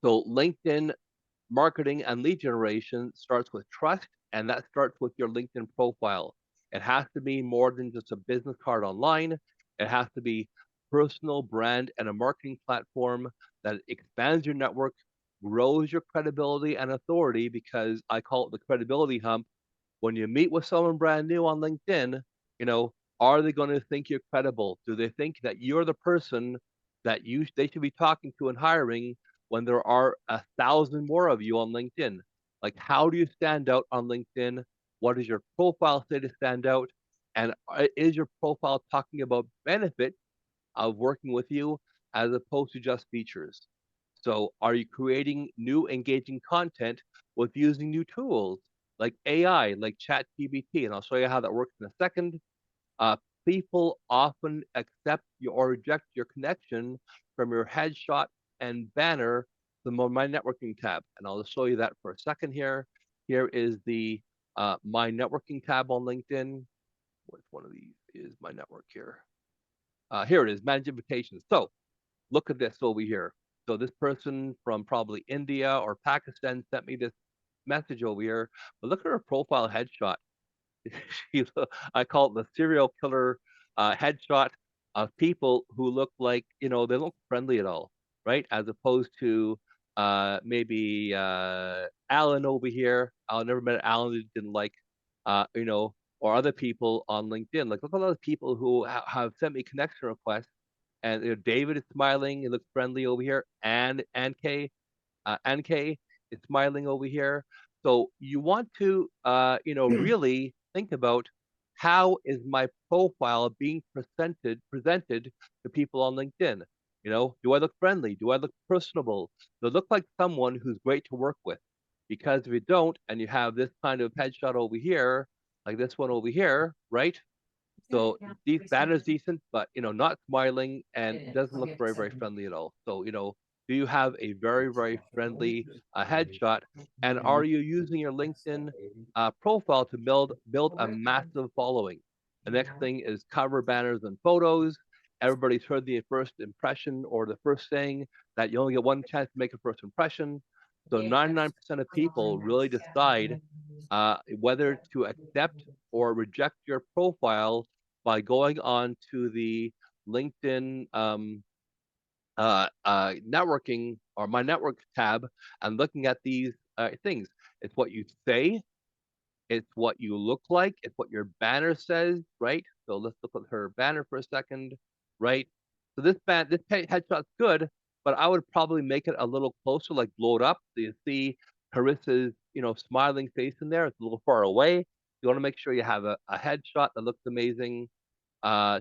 So LinkedIn marketing and lead generation starts with trust, and that starts with your LinkedIn profile. It has to be more than just a business card online. It has to be personal brand and a marketing platform that expands your network, grows your credibility and authority, because I call it the credibility hump. When you meet with someone brand new on LinkedIn, you know, are they going to think you're credible? Do they think that you're the person that they should be talking to and hiring when there are 1,000 more of you on LinkedIn? Like, how do you stand out on LinkedIn? What does your profile say to stand out? And is your profile talking about benefits of working with you as opposed to just features? So, are you creating new engaging content with using new tools like AI, like ChatGPT? And I'll show you how that works in a second. Uh, People often accept or reject your connection from your headshot and banner from My Networking tab. And I'll just show you that for a second here. Here is the My Networking tab on LinkedIn. Which one of these is my network here? Here it is, Manage Invitations. So look at this over here. So this person from probably India or Pakistan sent me this message over here. But look at her profile headshot. She's, I call it the serial killer headshot of people who look like, they don't look friendly at all, right? As opposed to maybe Alan over here. I never met Alan who didn't like, or other people on LinkedIn. Like, look at all those people who have sent me connection requests, and David is smiling. He looks friendly over here, and Kay, NK is smiling over here. So you want to, really think about how is my profile being presented to people on LinkedIn? Do I look friendly? Do I look personable? Do I look like someone who's great to work with? Because if you don't, and you have this kind of headshot over here, like this one over here, right? So that is decent, but not smiling and doesn't look very, very friendly at all. So, do you have a very, very friendly headshot? And are you using your LinkedIn profile to build a massive following? The next thing is cover banners and photos. Everybody's heard the first impression or the first saying that you only get one chance to make a first impression. So 99% of people really decide whether to accept or reject your profile by going on to the LinkedIn networking or my network tab and looking at these things. It's what you say, it's what you look like, it's what your banner says, right? So let's look at her banner for a second, right? So this headshot's good, but I would probably make it a little closer, like blow it up. So you see Carissa's, smiling face in there. It's a little far away. You want to make sure you have a headshot that looks amazing.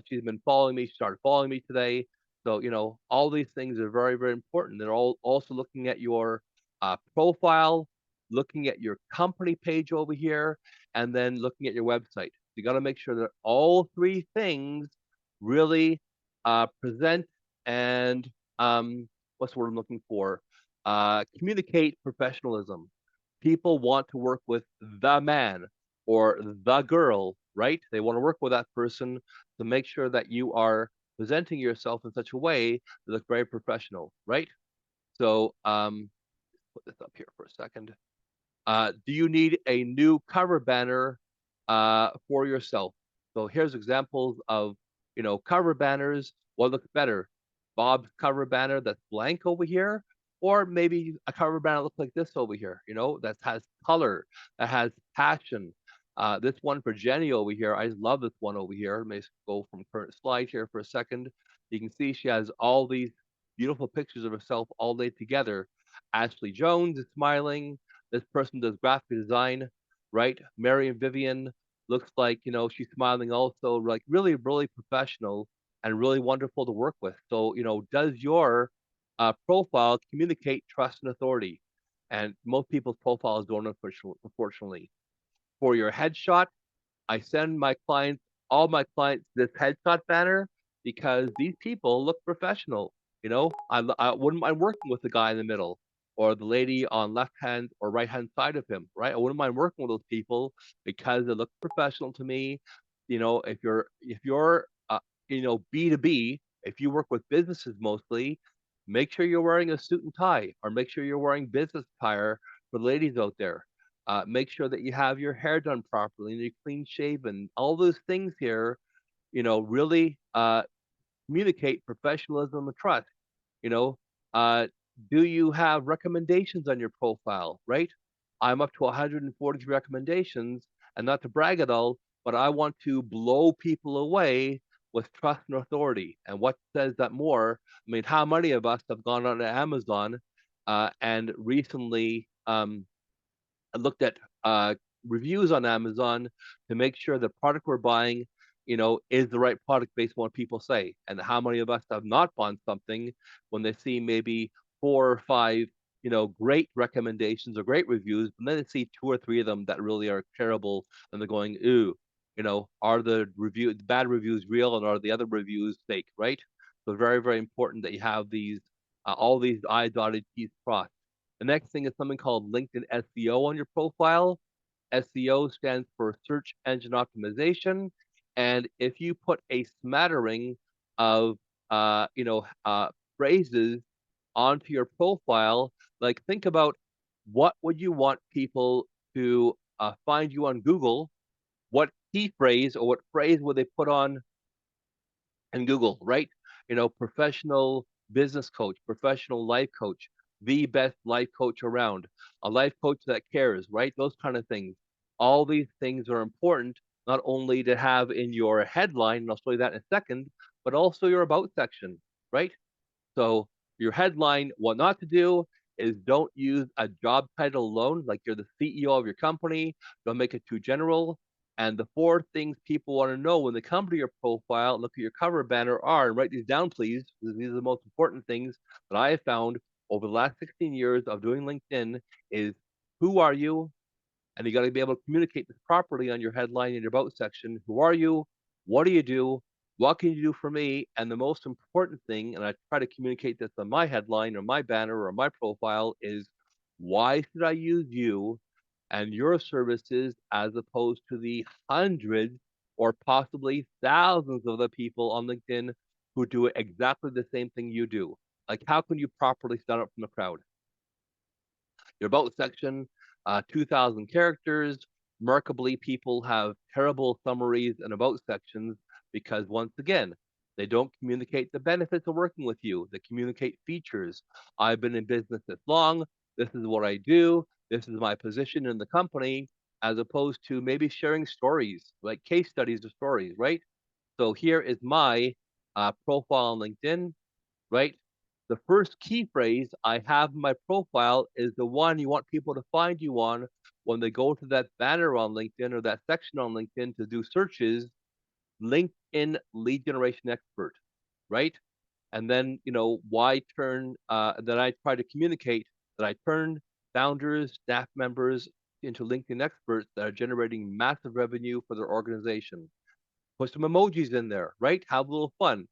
She's been following me. She started following me today. So, all these things are very, very important. They're all also looking at your profile, looking at your company page over here, and then looking at your website. You got to make sure that all three things really present and what's the word I'm looking for? Communicate professionalism. People want to work with the man or the girl, right? They want to work with that person, to make sure that you are presenting yourself in such a way that looks very professional, right? So, put this up here for a second. Do you need a new cover banner for yourself? So here's examples of, cover banners. What looks better? Bob's cover banner that's blank over here, or maybe a cover banner looks like this over here, that has color, that has passion. This one for Jenny over here, I love this one over here. Let me go from current slide here for a second. You can see she has all these beautiful pictures of herself all laid together. Ashley Jones is smiling. This person does graphic design, right? Mary and Vivian looks like, she's smiling also, like really, really professional and really wonderful to work with. So, does your profile communicate trust and authority? And most people's profiles don't, unfortunately. For your headshot, I send all my clients, this headshot banner because these people look professional. I wouldn't mind working with the guy in the middle or the lady on left hand or right hand side of him, right? I wouldn't mind working with those people because they look professional to me. If you're B2B, if you work with businesses mostly, make sure you're wearing a suit and tie, or make sure you're wearing business attire for ladies out there. Make sure that you have your hair done properly and you're clean shaven. All those things here, really communicate professionalism and trust. You know, uh, do you have recommendations on your profile, right? I'm up to 143 recommendations, and not to brag at all, but I want to blow people away with trust and authority. And what says that more? I mean, how many of us have gone on to Amazon and recently I looked at reviews on Amazon to make sure the product we're buying, is the right product based on what people say. And how many of us have not bought something when they see maybe four or five, great recommendations or great reviews, but then they see two or three of them that really are terrible, and they're going, ooh, are the bad reviews real and are the other reviews fake, right? So very, very important that you have these all these I dotted T's crossed. The next thing is something called LinkedIn SEO on your profile. SEO stands for search engine optimization. And if you put a smattering of phrases onto your profile, like think about what would you want people to find you on Google? What key phrase or what phrase would they put on and Google, right? Professional business coach, professional life coach, the best life coach around, a life coach that cares, right? Those kind of things. All these things are important, not only to have in your headline, and I'll show you that in a second, but also your about section, right? So your headline, what not to do is don't use a job title alone, like you're the CEO of your company. Don't make it too general. And the four things people want to know when they come to your profile, look at your cover banner are, and write these down, please. These are the most important things that I have found over the last 16 years of doing LinkedIn is who are you? And you got to be able to communicate this properly on your headline in your about section. Who are you? What do you do? What can you do for me? And the most important thing, and I try to communicate this on my headline or my banner or my profile, is why should I use you and your services as opposed to the hundreds or possibly thousands of the people on LinkedIn who do exactly the same thing you do? Like, how can you properly stand up from the crowd? Your about section, 2,000 characters. Remarkably, people have terrible summaries and about sections because, once again, they don't communicate the benefits of working with you. They communicate features. I've been in business this long. This is what I do. This is my position in the company, as opposed to maybe sharing stories, like case studies of stories, right? So here is my profile on LinkedIn, right? The first key phrase I have in my profile is the one you want people to find you on when they go to that banner on LinkedIn or that section on LinkedIn to do searches, LinkedIn lead generation expert, right? And then, why turn, then I try to communicate that I turn founders, staff members into LinkedIn experts that are generating massive revenue for their organization. Put some emojis in there, right? Have a little fun.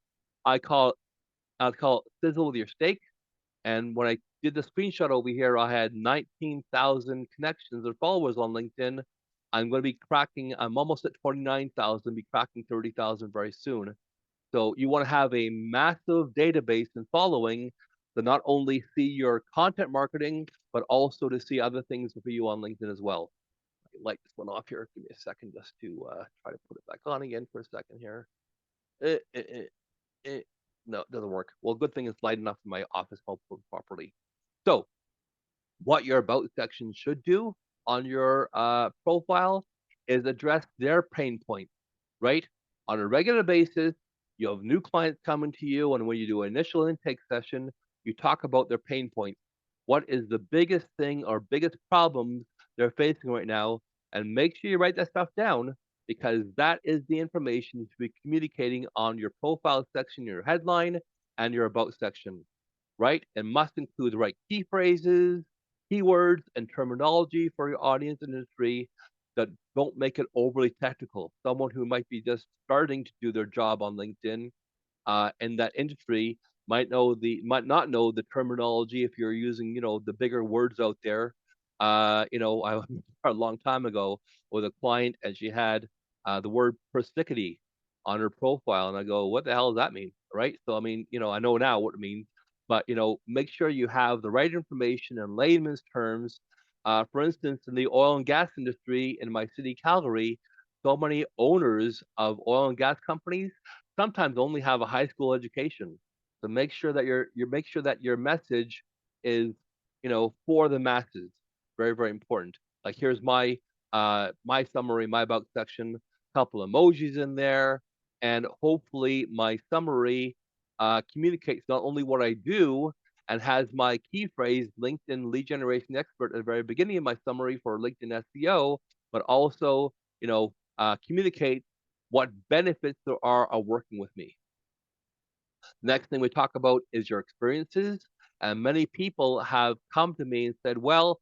I call it I'll call it sizzle with your steak. And when I did the screenshot over here, I had 19,000 connections or followers on LinkedIn. I'm almost at 29,000, be cracking 30,000 very soon. So you want to have a massive database and following to not only see your content marketing, but also to see other things for you on LinkedIn as well. I light this one off here. Give me a second just to try to put it back on again for a second here. Eh, eh, eh it, no, it doesn't work. Well, good thing it's light enough in my office help properly. So, what your about section should do on your profile is address their pain point, right? On a regular basis, you have new clients coming to you, and when you do an initial intake session, you talk about their pain points. What is the biggest thing or biggest problems they're facing right now? And make sure you write that stuff down because that is the information you should be communicating on your profile section, your headline, and your about section, right? It must include the right key phrases, keywords, and terminology for your audience and industry that don't make it overly technical. Someone who might be just starting to do their job on LinkedIn in that industry might not know the terminology if you're using the bigger words out there. I a long time ago with a client and she had the word persnickety on her profile, and I go, what the hell does that mean, right? So I mean, I know now what it means, but make sure you have the right information in layman's terms. For instance, in the oil and gas industry in my city, Calgary, so many owners of oil and gas companies sometimes only have a high school education. So make sure that make sure that your message is, for the masses. Very, very important. Like here's my summary, my about section, couple emojis in there, and hopefully my summary communicates not only what I do and has my key phrase LinkedIn lead generation expert at the very beginning of my summary for LinkedIn SEO, but also communicate what benefits there are of working with me. Next thing we talk about is your experiences. And many people have come to me and said, well,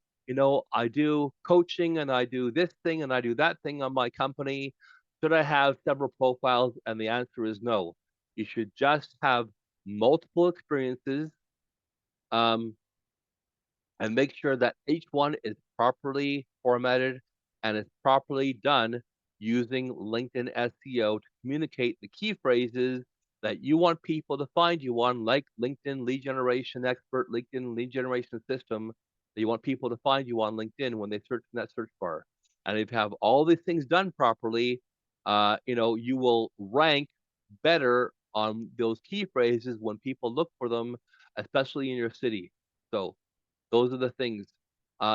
I do coaching and I do this thing and I do that thing on my company. Should I have several profiles? And the answer is no. You should just have multiple experiences. Um, and make sure that each one is properly formatted and is properly done using LinkedIn SEO to communicate the key phrases that you want people to find you on, like LinkedIn lead generation expert, LinkedIn lead generation system, that you want people to find you on LinkedIn when they search in that search bar. And if you have all these things done properly, you will rank better on those key phrases when people look for them, especially in your city. So those are the things.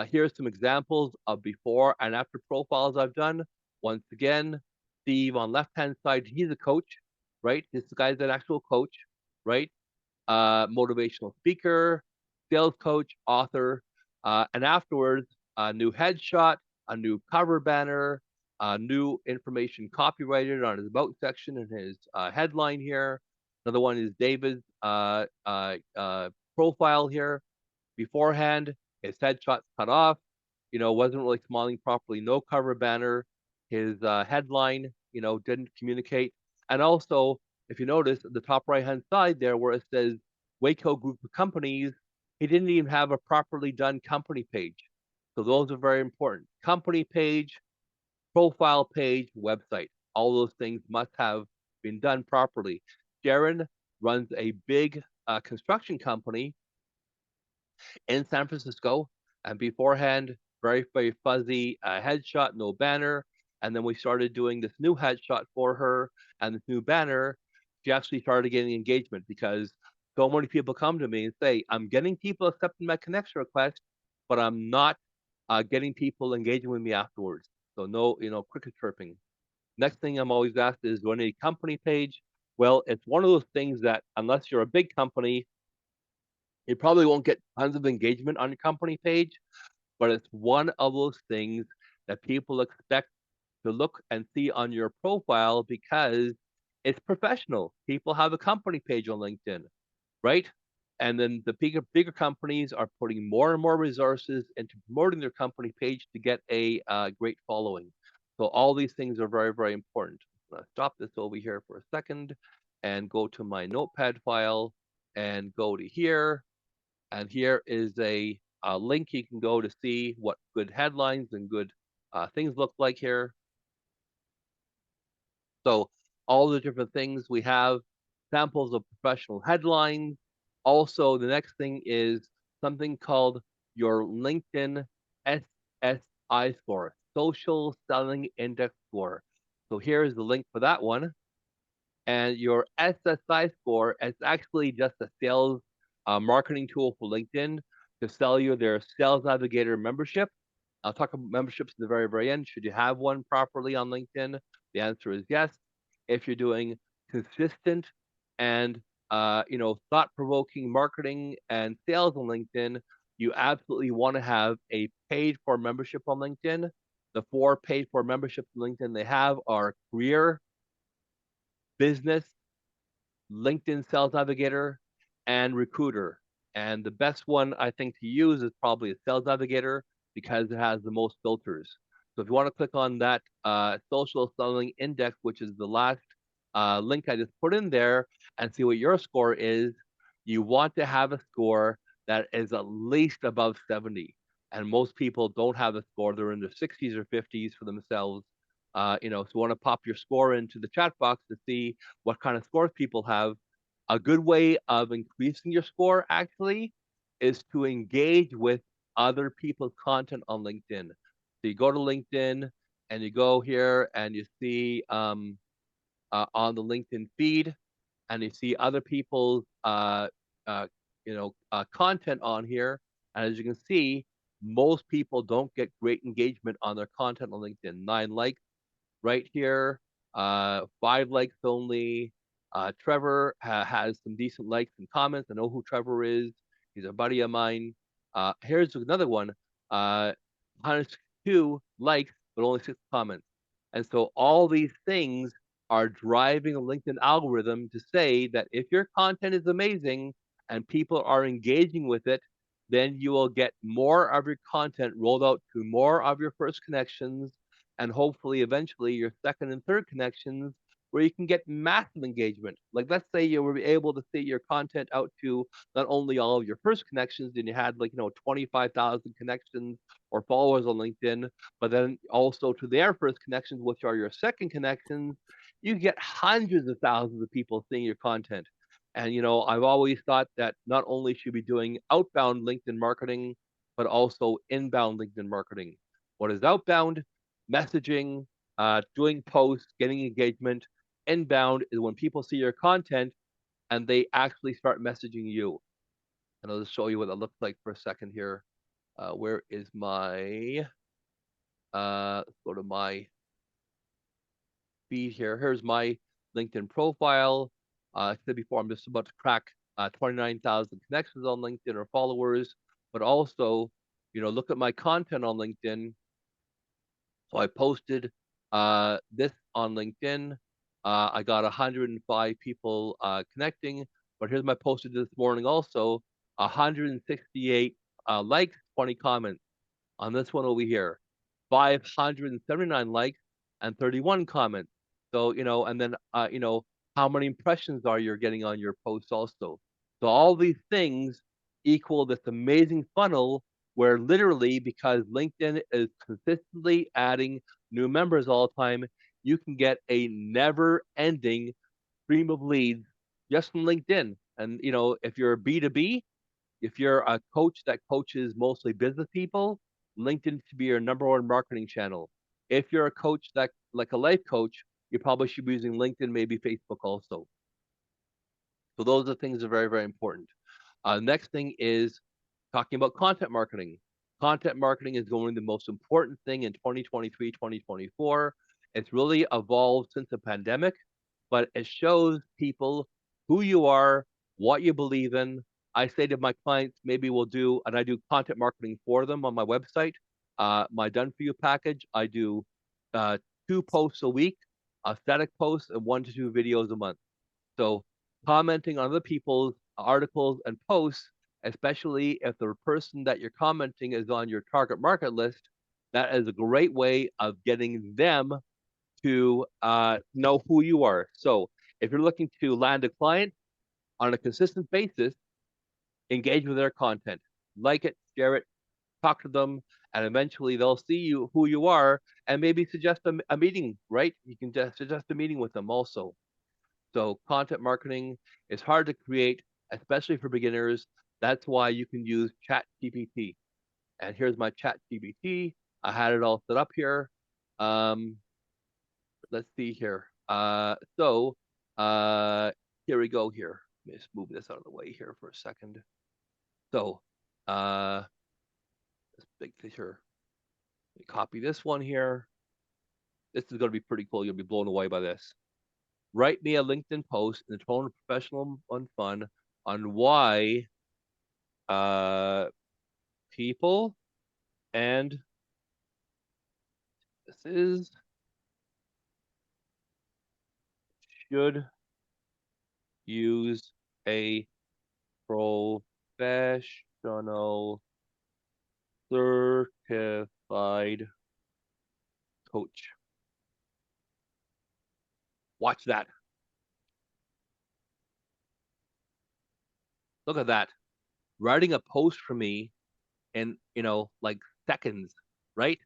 Here's some examples of before and after profiles I've done. Once again, Steve on left hand side, he's a coach, right? This guy's an actual coach, right? Motivational speaker, sales coach, author, and afterwards, a new headshot, a new cover banner, new information copyrighted on his about section and his headline here. Another one is David's profile here. Beforehand, his headshot cut off, wasn't really smiling properly, no cover banner. His headline, didn't communicate. And also, if you notice, at the top right hand side there where it says Waco Group of Companies, he didn't even have a properly done company page. So those are very important. Company page, profile page, website. All those things must have been done properly. Sharon runs a big construction company in San Francisco. And beforehand, very, very fuzzy headshot, no banner. And then we started doing this new headshot for her and this new banner. She actually started getting engagement because so many people come to me and say, I'm getting people accepting my connection request, but I'm not getting people engaging with me afterwards. So no, cricket chirping. Next thing I'm always asked is, do I need a company page? Well, it's one of those things that unless you're a big company, you probably won't get tons of engagement on your company page, but it's one of those things that people expect to look and see on your profile because it's professional. People have a company page on LinkedIn, right? And then the bigger companies are putting more and more resources into promoting their company page to get a great following. So all these things are very, very important. I'm gonna stop this over here for a second and go to my notepad file and go to here, and here is a link you can go to see what good headlines and good things look like here. So all the different things we have, samples of professional headlines. Also, the next thing is something called your LinkedIn SSI score, Social Selling Index score. So here is the link for that one. And your SSI score is actually just a sales marketing tool for LinkedIn to sell you their Sales Navigator membership. I'll talk about memberships in the very, very end. Should you have one properly on LinkedIn? The answer is yes. If you're doing consistent and thought-provoking marketing and sales on LinkedIn, you absolutely want to have a paid-for membership on LinkedIn. The 4 paid-for memberships on LinkedIn they have are career, business, LinkedIn Sales Navigator, and Recruiter. And the best one I think to use is probably a Sales Navigator because it has the most filters. So if you want to click on that social selling index, which is the last link I just put in there, and see what your score is, you want to have a score that is at least above 70. And most people don't have a score; they're in the 60s or 50s for themselves. So you want to pop your score into the chat box to see what kind of scores people have. A good way of increasing your score actually is to engage with other people's content on LinkedIn. So you go to LinkedIn and you go here and you see on the LinkedIn feed and you see other people's content on here. And as you can see, most people don't get great engagement on their content on LinkedIn. 9 likes right here. 5 likes only. Trevor has some decent likes and comments. I know who Trevor is. He's a buddy of mine. Here's another one. 102 likes, but only 6 comments. And so all these things are driving a LinkedIn algorithm to say that if your content is amazing and people are engaging with it, then you will get more of your content rolled out to more of your first connections and hopefully eventually your second and third connections where you can get massive engagement. Like let's say you were able to see your content out to not only all of your first connections and you had 25,000 connections or followers on LinkedIn, but then also to their first connections, which are your second connections, you get hundreds of thousands of people seeing your content. And I've always thought that not only should we be doing outbound LinkedIn marketing, but also inbound LinkedIn marketing. What is outbound? Messaging, doing posts, getting engagement. inbound is when people see your content and they actually start messaging you. And I'll just show you what that looks like for a second here. Where is my, let's go to my feed here. Here's my LinkedIn profile. I said before, I'm just about to crack 29,000 connections on LinkedIn or followers, but also, look at my content on LinkedIn. So I posted this on LinkedIn. I got 105 people connecting, but here's my posted this morning also, 168 likes, 20 comments on this one over here, 579 likes and 31 comments. So, and then, how many impressions are you getting on your posts also? So all these things equal this amazing funnel where literally, because LinkedIn is consistently adding new members all the time, you can get a never ending stream of leads just from LinkedIn. And, if you're B2B, if you're a coach that coaches mostly business people, LinkedIn should be your number one marketing channel. If you're a coach that, like a life coach, you probably should be using LinkedIn, maybe Facebook also. So those are things that are very, very important. Next thing is talking about content marketing. Content marketing is going to be the most important thing in 2023, 2024. It's really evolved since the pandemic, but it shows people who you are, what you believe in. I say to my clients, maybe we'll do, and I do content marketing for them on my website. My Done For You package, I do 2 posts a week, a static post, and 1 to 2 videos a month. So commenting on other people's articles and posts, especially if the person that you're commenting is on your target market list, that is a great way of getting them to know who you are. So if you're looking to land a client on a consistent basis, engage with their content, like it, share it, talk to them, and eventually they'll see you who you are and maybe suggest a meeting, right? You can just suggest a meeting with them also. So content marketing is hard to create, especially for beginners. That's why you can use ChatGPT. And here's my ChatGPT. I had it all set up here. Um, let's see here. Here we go here. Let me just move this out of the way here for a second. So this big picture. Let me copy this one here. This is going to be pretty cool. You'll be blown away by this. Write me a LinkedIn post in the tone of professional and fun on why people and this is should use a professional certified coach. Watch that. Look at that. Writing a post for me in, like seconds, right?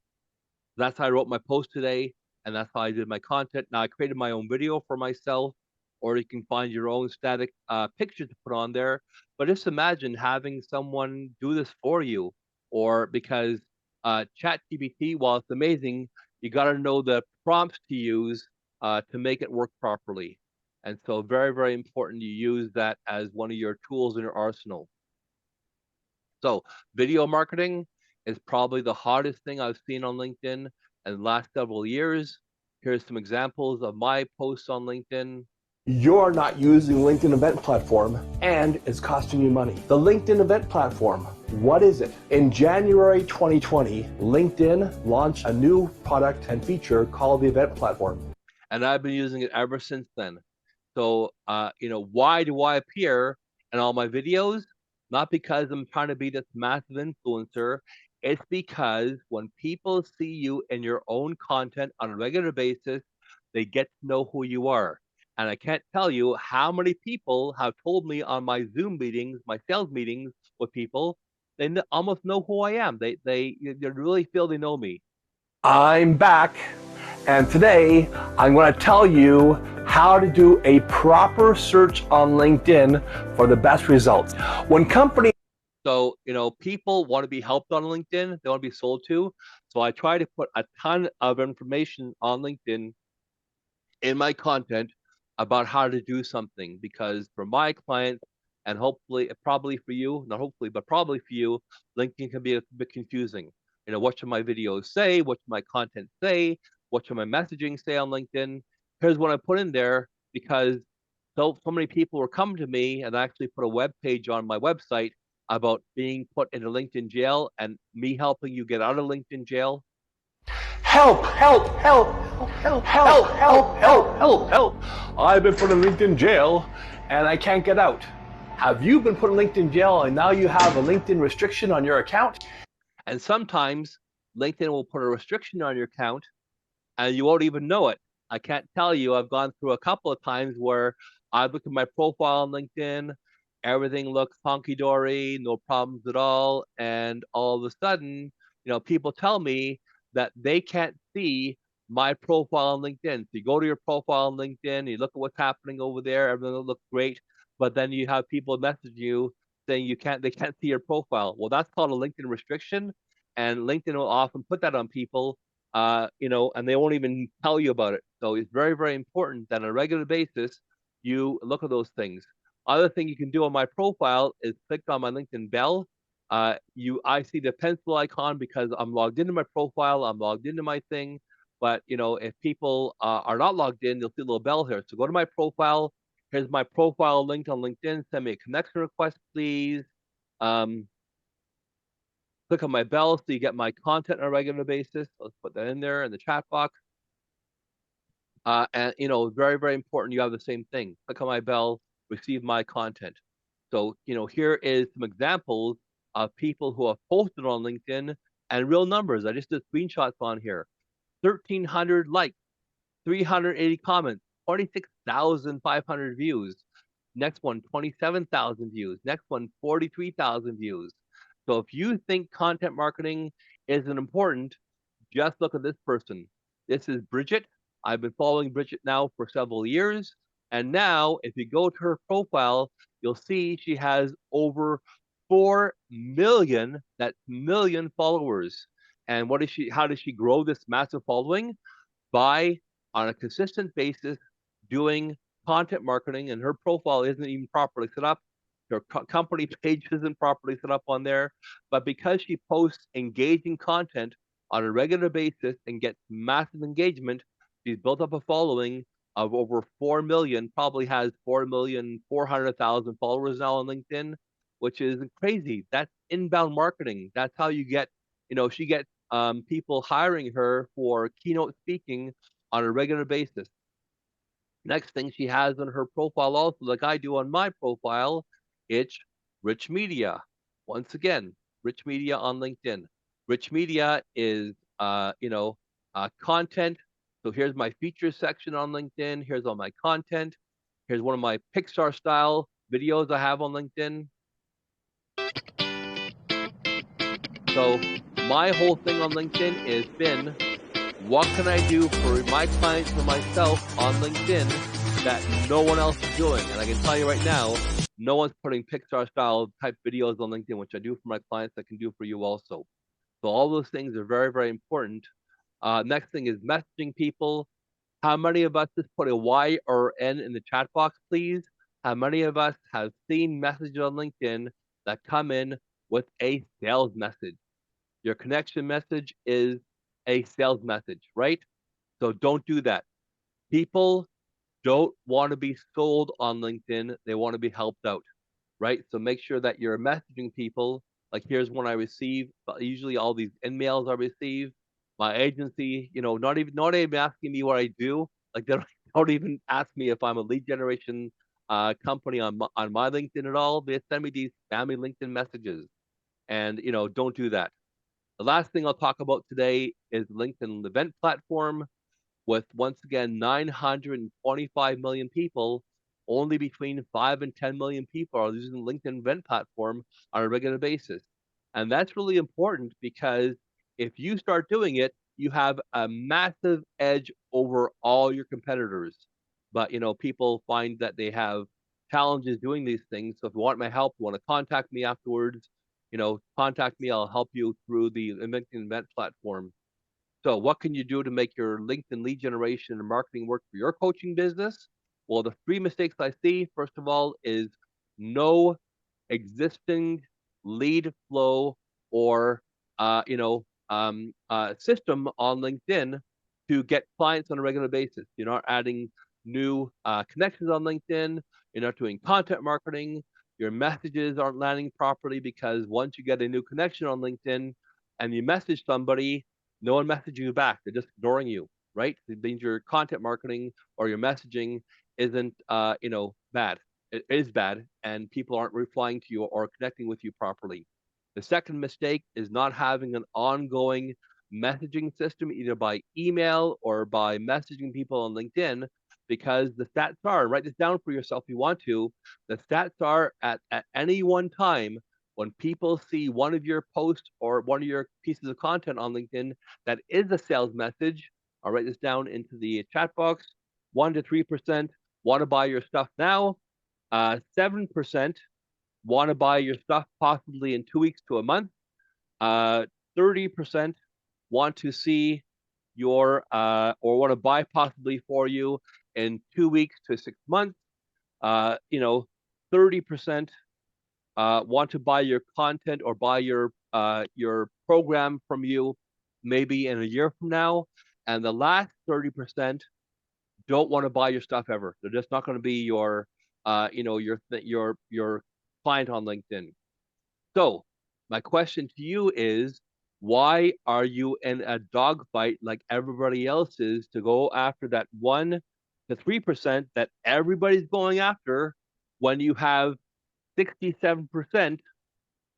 That's how I wrote my post today, and that's how I did my content. Now I created my own video for myself, or you can find your own static picture to put on there. But just imagine having someone do this for you, or because ChatGPT, while it's amazing, you got to know the prompts to use to make it work properly. And so, very, very important you use that as one of your tools in your arsenal. So video marketing is probably the hardest thing I've seen on LinkedIn in the last several years. Here's some examples of my posts on LinkedIn. You're not using LinkedIn event platform and it's costing you money. The LinkedIn event platform, what is it? In January 2020, LinkedIn launched a new product and feature called the event platform. And I've been using it ever since then. So, why do I appear in all my videos? Not because I'm trying to be this massive influencer. It's because when people see you in your own content on a regular basis, they get to know who you are. And I can't tell you how many people have told me on my Zoom meetings, my sales meetings with people, they almost know who I am. They really feel they know me. I'm back, and today I'm going to tell you how to do a proper search on LinkedIn for the best results. When companies So, people want to be helped on LinkedIn. They want to be sold to. So I try to put a ton of information on LinkedIn in my content about how to do something, because for my clients, and hopefully, probably for you, not hopefully, but probably for you, LinkedIn can be a bit confusing. What should my videos say? What should my content say? What should my messaging say on LinkedIn? Here's what I put in there, because so many people were coming to me, and I actually put a web page on my website about being put into LinkedIn jail and me helping you get out of LinkedIn jail. Help, help, help, help, help, help, help, help, help. I've been put in LinkedIn jail and I can't get out. Have you been put in LinkedIn jail and now you have a LinkedIn restriction on your account? And sometimes LinkedIn will put a restriction on your account and you won't even know it. I can't tell you. I've gone through a couple of times where I've looked at my profile on LinkedIn, everything looks honky dory, no problems at all, and all of a sudden, people tell me that they can't see my profile on LinkedIn. So you go to your profile on LinkedIn, you look at what's happening over there, everything looks great, but then you have people message you saying they can't see your profile. Well, that's called a LinkedIn restriction, and LinkedIn will often put that on people, and they won't even tell you about it. So it's very, very important that on a regular basis, you look at those things. Other thing you can do on my profile is click on my LinkedIn bell. I see the pencil icon because I'm logged into my profile. I'm logged into my thing. But if people are not logged in, you'll see a little bell here. So go to my profile. Here's my profile linked on LinkedIn. Send me a connection request, please. Click on my bell so you get my content on a regular basis. Let's put that in there in the chat box. And very, very important. You have the same thing. Click on my bell, receive my content. So here is some examples of people who have posted on LinkedIn and real numbers. I just did screenshots on here. 1,300 likes, 380 comments, 26,500 views. Next one, 27,000 views. Next one, 43,000 views. So if you think content marketing isn't important, just look at this person. This is Bridget. I've been following Bridget now for several years. And now, if you go to her profile, you'll see she has over 4 million, that's million followers. And how does she grow this massive following? By, on a consistent basis, doing content marketing, and her profile isn't even properly set up. Her company page isn't properly set up on there, but because she posts engaging content on a regular basis and gets massive engagement, she's built up a following of over 4 million, probably has 4,400,000 followers now on LinkedIn, which is crazy. That's inbound marketing. That's how you get, she gets people hiring her for keynote speaking on a regular basis. Next thing she has on her profile also, like I do on my profile, it's Rich Media. Once again, Rich Media on LinkedIn. Rich Media is, content. So here's my features section on LinkedIn. Here's all my content. Here's one of my Pixar style videos I have on LinkedIn. So my whole thing on LinkedIn has been, what can I do for my clients and myself on LinkedIn that no one else is doing? And I can tell you right now, no one's putting Pixar style type videos on LinkedIn, which I do for my clients, I can do for you also. So all those things are very, very important. Next thing is messaging people. How many of us, just put a Y or N in the chat box, please? How many of us have seen messages on LinkedIn that come in with a sales message? Your connection message is a sales message, right? So don't do that. People don't want to be sold on LinkedIn. They want to be helped out, right? So make sure that you're messaging people. Like here's one I receive. Usually all these emails I receive. My agency, not even asking me what I do. Like they don't even ask me if I'm a lead generation company on my LinkedIn at all. They send me these spammy LinkedIn messages, and don't do that. The last thing I'll talk about today is LinkedIn event platform. With once again 925 million people, only between 5 and 10 million people are using the LinkedIn event platform on a regular basis. And that's really important because if you start doing it, you have a massive edge over all your competitors. But people find that they have challenges doing these things. So if you want my help, you want to contact me afterwards, contact me. I'll help you through the LinkedIn event platform. So what can you do to make your LinkedIn lead generation and marketing work for your coaching business? Well, the three mistakes I see, first of all, is no existing lead flow or system on LinkedIn to get clients on a regular basis. You're not adding new connections on LinkedIn. You're not doing content marketing. Your messages aren't landing properly because once you get a new connection on LinkedIn and you message somebody, no one messages you back. They're just ignoring you, right? It means your content marketing or your messaging isn't, bad. It is bad, and people aren't replying to you or connecting with you properly. The second mistake is not having an ongoing messaging system, either by email or by messaging people on LinkedIn, because the stats are, write this down for yourself if you want to, the stats are at any one time, when people see one of your posts or one of your pieces of content on LinkedIn that is a sales message, I'll write this down into the chat box, 1 to 3% want to buy your stuff now, 7% want to buy your stuff possibly in 2 weeks to a month, 30% want to see your or want to buy possibly for you in 2 weeks to 6 months. 30% want to buy your content or buy your program from you maybe in a year from now, and the last 30% don't want to buy your stuff ever. They're just not going to be your your client on LinkedIn. So my question to you is, why are you in a dogfight like everybody else is to go after that 1 to 3% that everybody's going after when you have 67%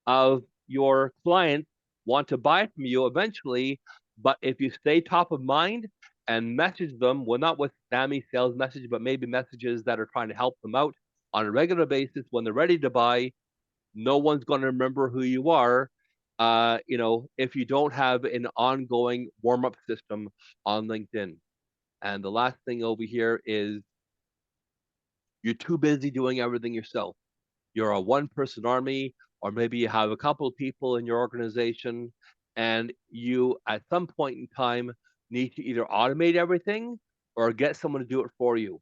of your clients want to buy from you eventually, but if you stay top of mind and message them, well, not with spammy sales messages, but maybe messages that are trying to help them out on a regular basis when they're ready to buy, no one's going to remember who you are, if you don't have an ongoing warm-up system on LinkedIn. And the last thing over here is you're too busy doing everything yourself. You're a one-person army, or maybe you have a couple of people in your organization, and you, at some point in time, need to either automate everything or get someone to do it for you.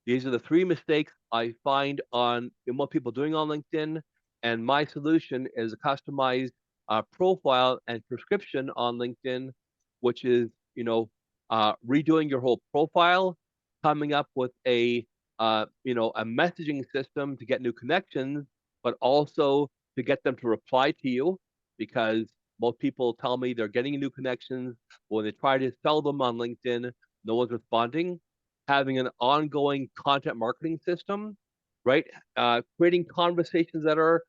These are the three mistakes I find in what people are doing on LinkedIn, and my solution is a customized profile and prescription on LinkedIn, which is, redoing your whole profile, coming up with a messaging system to get new connections, but also to get them to reply to you, because most people tell me they're getting new connections. When they try to sell them on LinkedIn, no one's responding. Having an ongoing content marketing system, right? Creating conversations that are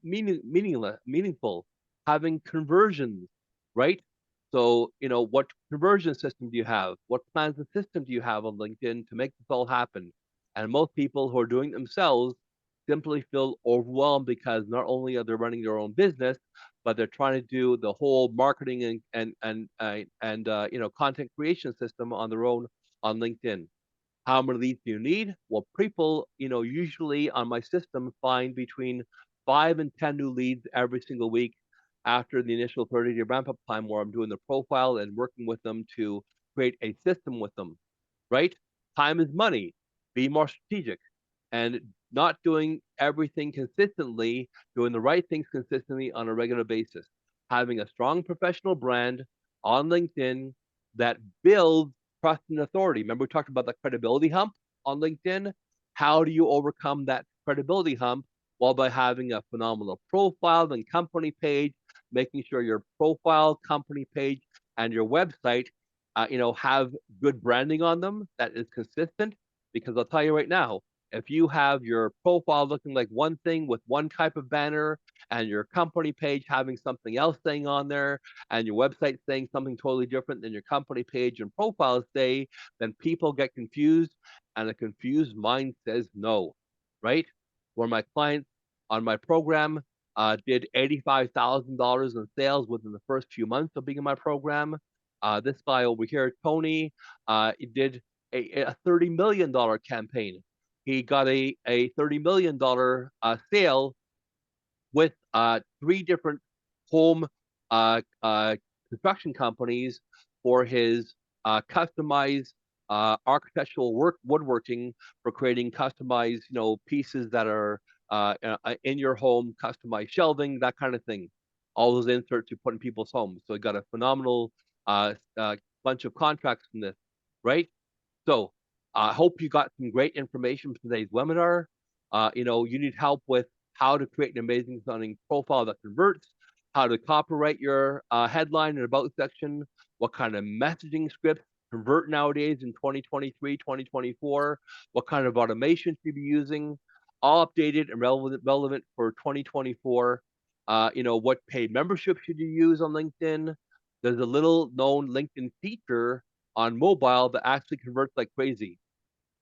meaningful. Having conversions, right? So, what conversion system do you have? What plans and system do you have on LinkedIn to make this all happen? And most people who are doing it themselves simply feel overwhelmed because not only are they running their own business, but they're trying to do the whole marketing and content creation system on their own on LinkedIn. How many leads do you need? Well, people, usually on my system find between 5 and 10 new leads every single week after the initial 30-day ramp-up time, where I'm doing the profile and working with them to create a system with them, right? Time is money. Be more strategic and not doing everything consistently, doing the right things consistently on a regular basis. Having a strong professional brand on LinkedIn that builds trust and authority. Remember, we talked about the credibility hump on LinkedIn? How do you overcome that credibility hump? Well, by having a phenomenal profile and company page, making sure your profile, company page, and your website, have good branding on them that is consistent. Because I'll tell you right now, if you have your profile looking like one thing with one type of banner, and your company page having something else saying on there, and your website saying something totally different than your company page and profile say, then people get confused, and a confused mind says no, right? Where my clients on my program did $85,000 in sales within the first few months of being in my program. This guy over here, Tony, he did a $30 million campaign. He got a $30 million sale with 3 different home construction companies for his customized architectural woodworking for creating customized, pieces that are in your home, customized shelving, that kind of thing. All those inserts you put in people's homes. So I got a phenomenal bunch of contracts from this, right? So I hope you got some great information from today's webinar. You need help with how to create an amazing sounding profile that converts, how to copyright your headline and about section, what kind of messaging scripts convert nowadays in 2023, 2024, what kind of automation should you be using, all updated and relevant for 2024. What paid membership should you use on LinkedIn? There's a little known LinkedIn feature on mobile that actually converts like crazy.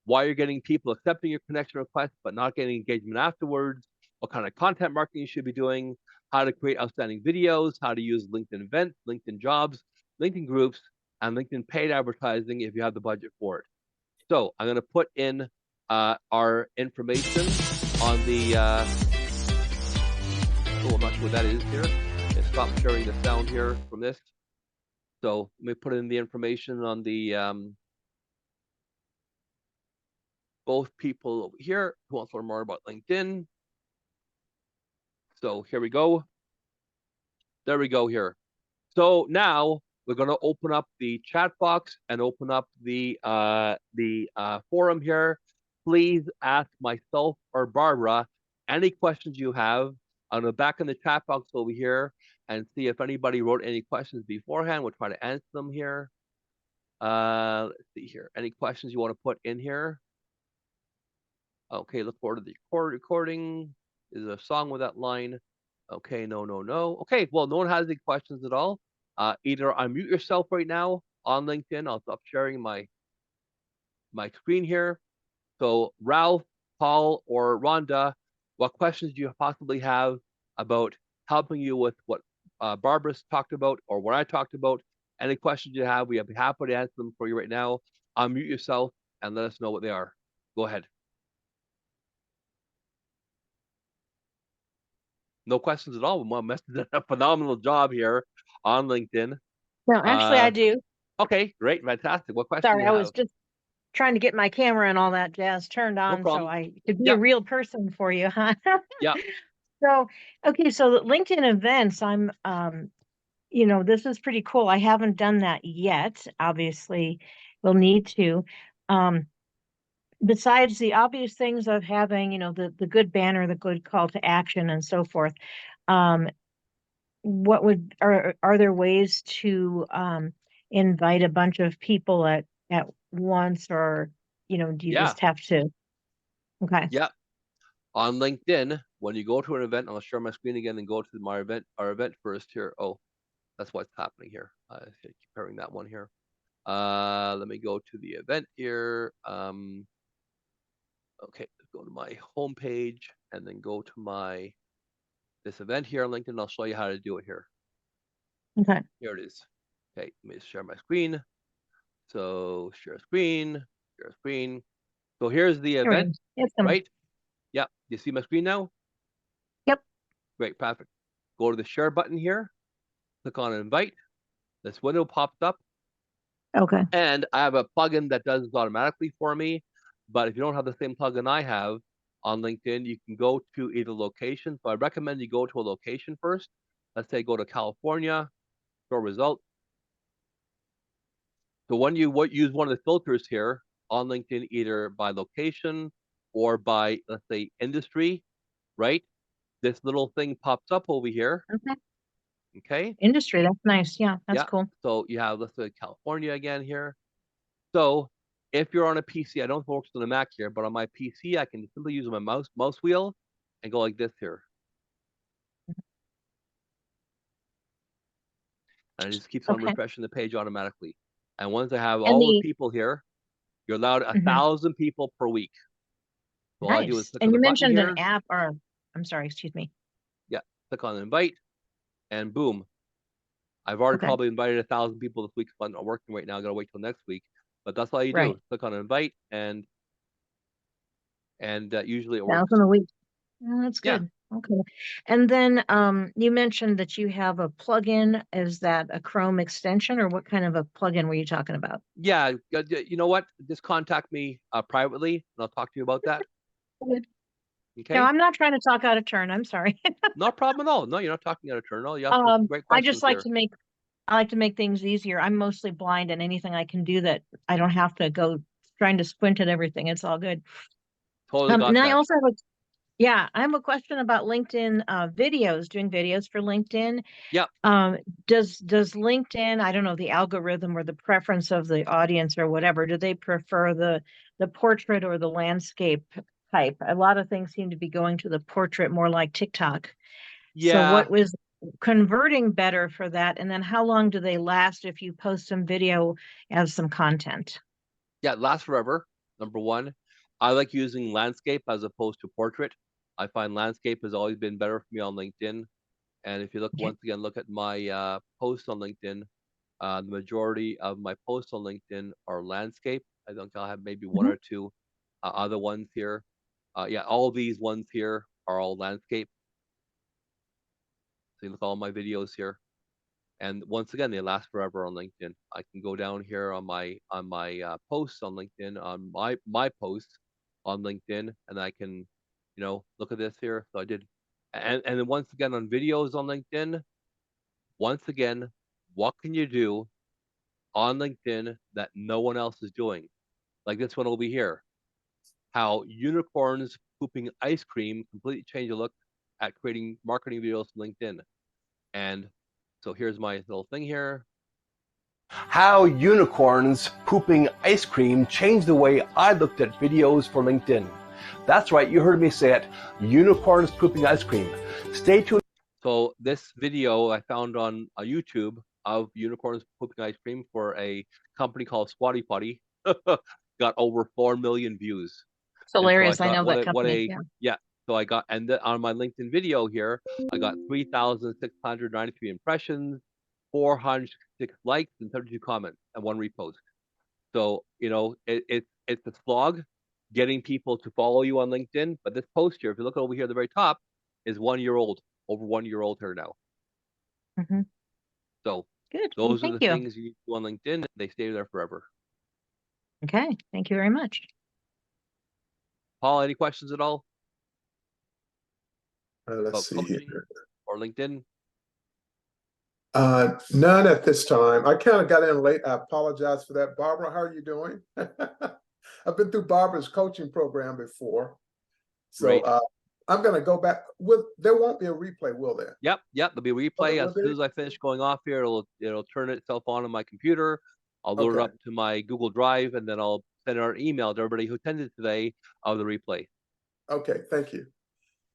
Why you're getting people accepting your connection request but not getting engagement afterwards, what kind of content marketing you should be doing, how to create outstanding videos, how to use LinkedIn events, LinkedIn jobs, LinkedIn groups, and LinkedIn paid advertising if you have the budget for it. So I'm going to put in our information on the, I'm not sure what that is here. And stop sharing the sound here from this. So let me put in the information on the both people over here who want to learn more about LinkedIn. So here we go. There we go here. So now we're going to open up the chat box and open up the forum here. Please ask myself or Barbara any questions you have. I'm going to back in the chat box over here and see if anybody wrote any questions beforehand. We'll try to answer them here. Let's see here. Any questions you want to put in here? Okay, look forward to the recording. Is there a song with that line? Okay, no. Okay, well, no one has any questions at all. Either unmute yourself right now on LinkedIn. I'll stop sharing my screen here. So Ralph, Paul, or Rhonda, what questions do you possibly have about helping you with what Barbara's talked about or what I talked about? Any questions you have, we will be happy to answer them for you right now. Unmute yourself and let us know what they are. Go ahead. No questions at all. Mom did a phenomenal job here on LinkedIn. No, actually, I do. Okay, great, fantastic. What question do Sorry, you I have? was just trying to get my camera and all that jazz turned on so problem. I could be Yep. a real person for you, huh? Yeah. So, okay, so the LinkedIn events, I'm, this is pretty cool. I haven't done that yet. Obviously, we'll need to. Besides the obvious things of having, the good banner, the good call to action, and so forth, are there ways to invite a bunch of people at once, or do you just have to? Okay. Yeah. On LinkedIn, when you go to an event, I'll share my screen again and go to our event first here. Oh, that's what's happening here. Comparing that one here. Let me go to the event here. Okay, let's go to my home page and then go to this event here on LinkedIn. I'll show you how to do it here. Okay. Here it is. Okay, let me share my screen. So share screen. So here's the event, right? Yeah, you see my screen now? Yep. Great, perfect. Go to the share button here. Click on invite. This window pops up. Okay. And I have a plugin that does this automatically for me. But if you don't have the same plugin I have on LinkedIn, you can go to either location. So I recommend you go to a location first. Let's say go to California, show results. So when you use one of the filters here on LinkedIn, either by location or by, let's say, industry, right? This little thing pops up over here. Okay. Okay. Industry, that's nice. Yeah, that's cool. So you have, let's say, California again here. So if you're on a PC, I don't work on a Mac here, but on my PC, I can simply use my mouse wheel and go like this here. And it just keeps on refreshing the page automatically. And once I have all the people here, you're allowed 1,000 people per week. So all I do is click on the button here. And you mentioned an app, or I'm sorry, excuse me. Yeah, click on invite, and boom. I've already probably invited 1,000 people this week. So I'm not working right now. I gotta wait till next week. But that's all you do. Click on invite, and usually it works. 1,000 a week. Oh, that's good. Okay. And then you mentioned that you have a plugin. Is that a Chrome extension, or what kind of a plugin were you talking about? Yeah, you know what? Just contact me privately, and I'll talk to you about that. Okay. Okay. No, I'm not trying to talk out of turn. I'm sorry. No problem at all. No, you're not talking out of turn. No, you asked some great I questions just like here. to make I like to make things easier. I'm mostly blind, and anything I can do that I don't have to go trying to squint at everything. It's all good. Totally got And I that. also have I have a question about LinkedIn videos, doing videos for LinkedIn. Yeah. Does LinkedIn, I don't know, the algorithm or the preference of the audience or whatever, do they prefer the portrait or the landscape type? A lot of things seem to be going to the portrait, more like TikTok. So Yeah. what was converting better for that? And then how long do they last if you post some video as some content? Yeah, it lasts forever. Number one, I like using landscape as opposed to portrait. I find landscape has always been better for me on LinkedIn. And if you look Okay. once again, look at my posts on LinkedIn. The majority of my posts on LinkedIn are landscape. I think I'll have maybe one Mhm. or two other ones here. Yeah, all these ones here are all landscape. So you look at all my videos here. And once again, they last forever on LinkedIn. I can go down here on my posts on LinkedIn, on my posts on LinkedIn, and I can, look at this here. So I did, and then once again on videos on LinkedIn. Once again, what can you do on LinkedIn that no one else is doing? Like this one over here. How unicorns pooping ice cream completely change the look at creating marketing videos on LinkedIn. And so here's my little thing here. How unicorns pooping ice cream changed the way I looked at videos for LinkedIn. That's right, you heard me say it. Unicorns pooping ice cream. Stay tuned. So this video I found on YouTube of unicorns pooping ice cream for a company called Squatty Potty got over 4 million views. It's And so I hilarious. I thought, know that company. Yeah. yeah. So I got, and on my LinkedIn video here, I got 3,693 impressions, 406 likes, and 32 comments, and 1 repost. So it's a slog getting people to follow you on LinkedIn. But this post here, if you look over here at the very top, is 1 year old, over 1 year old here now. Mm-hmm. So Good. Well, those are thank the you. things you do on LinkedIn. They stay there forever. Okay. Thank you very much. Paul, any questions at all about Let's see coaching here. or LinkedIn? None at this time. I kind of got in late. I apologize for that. Barbara, how are you doing? I've been through Barbara's coaching program before. Great. So I'm going to go back. There won't be a replay, will there? Yep. There'll be a replay. will As soon as I finish going off here, it'll turn itself on my computer. I'll load it Okay. up to my Google Drive, and then I'll send out an email to everybody who attended today of the replay. Okay, thank you.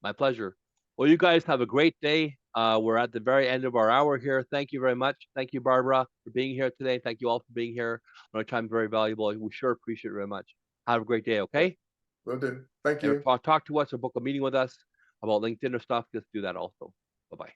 My pleasure. Well, you guys have a great day. We're at the very end of our hour here. Thank you very much. Thank you, Barbara, for being here today. Thank you all for being here. Our time is very valuable. We sure appreciate it very much. Have a great day, okay? Will do. Thank And you. talk to us or book a meeting with us about LinkedIn or stuff. Just do that also. Bye-bye.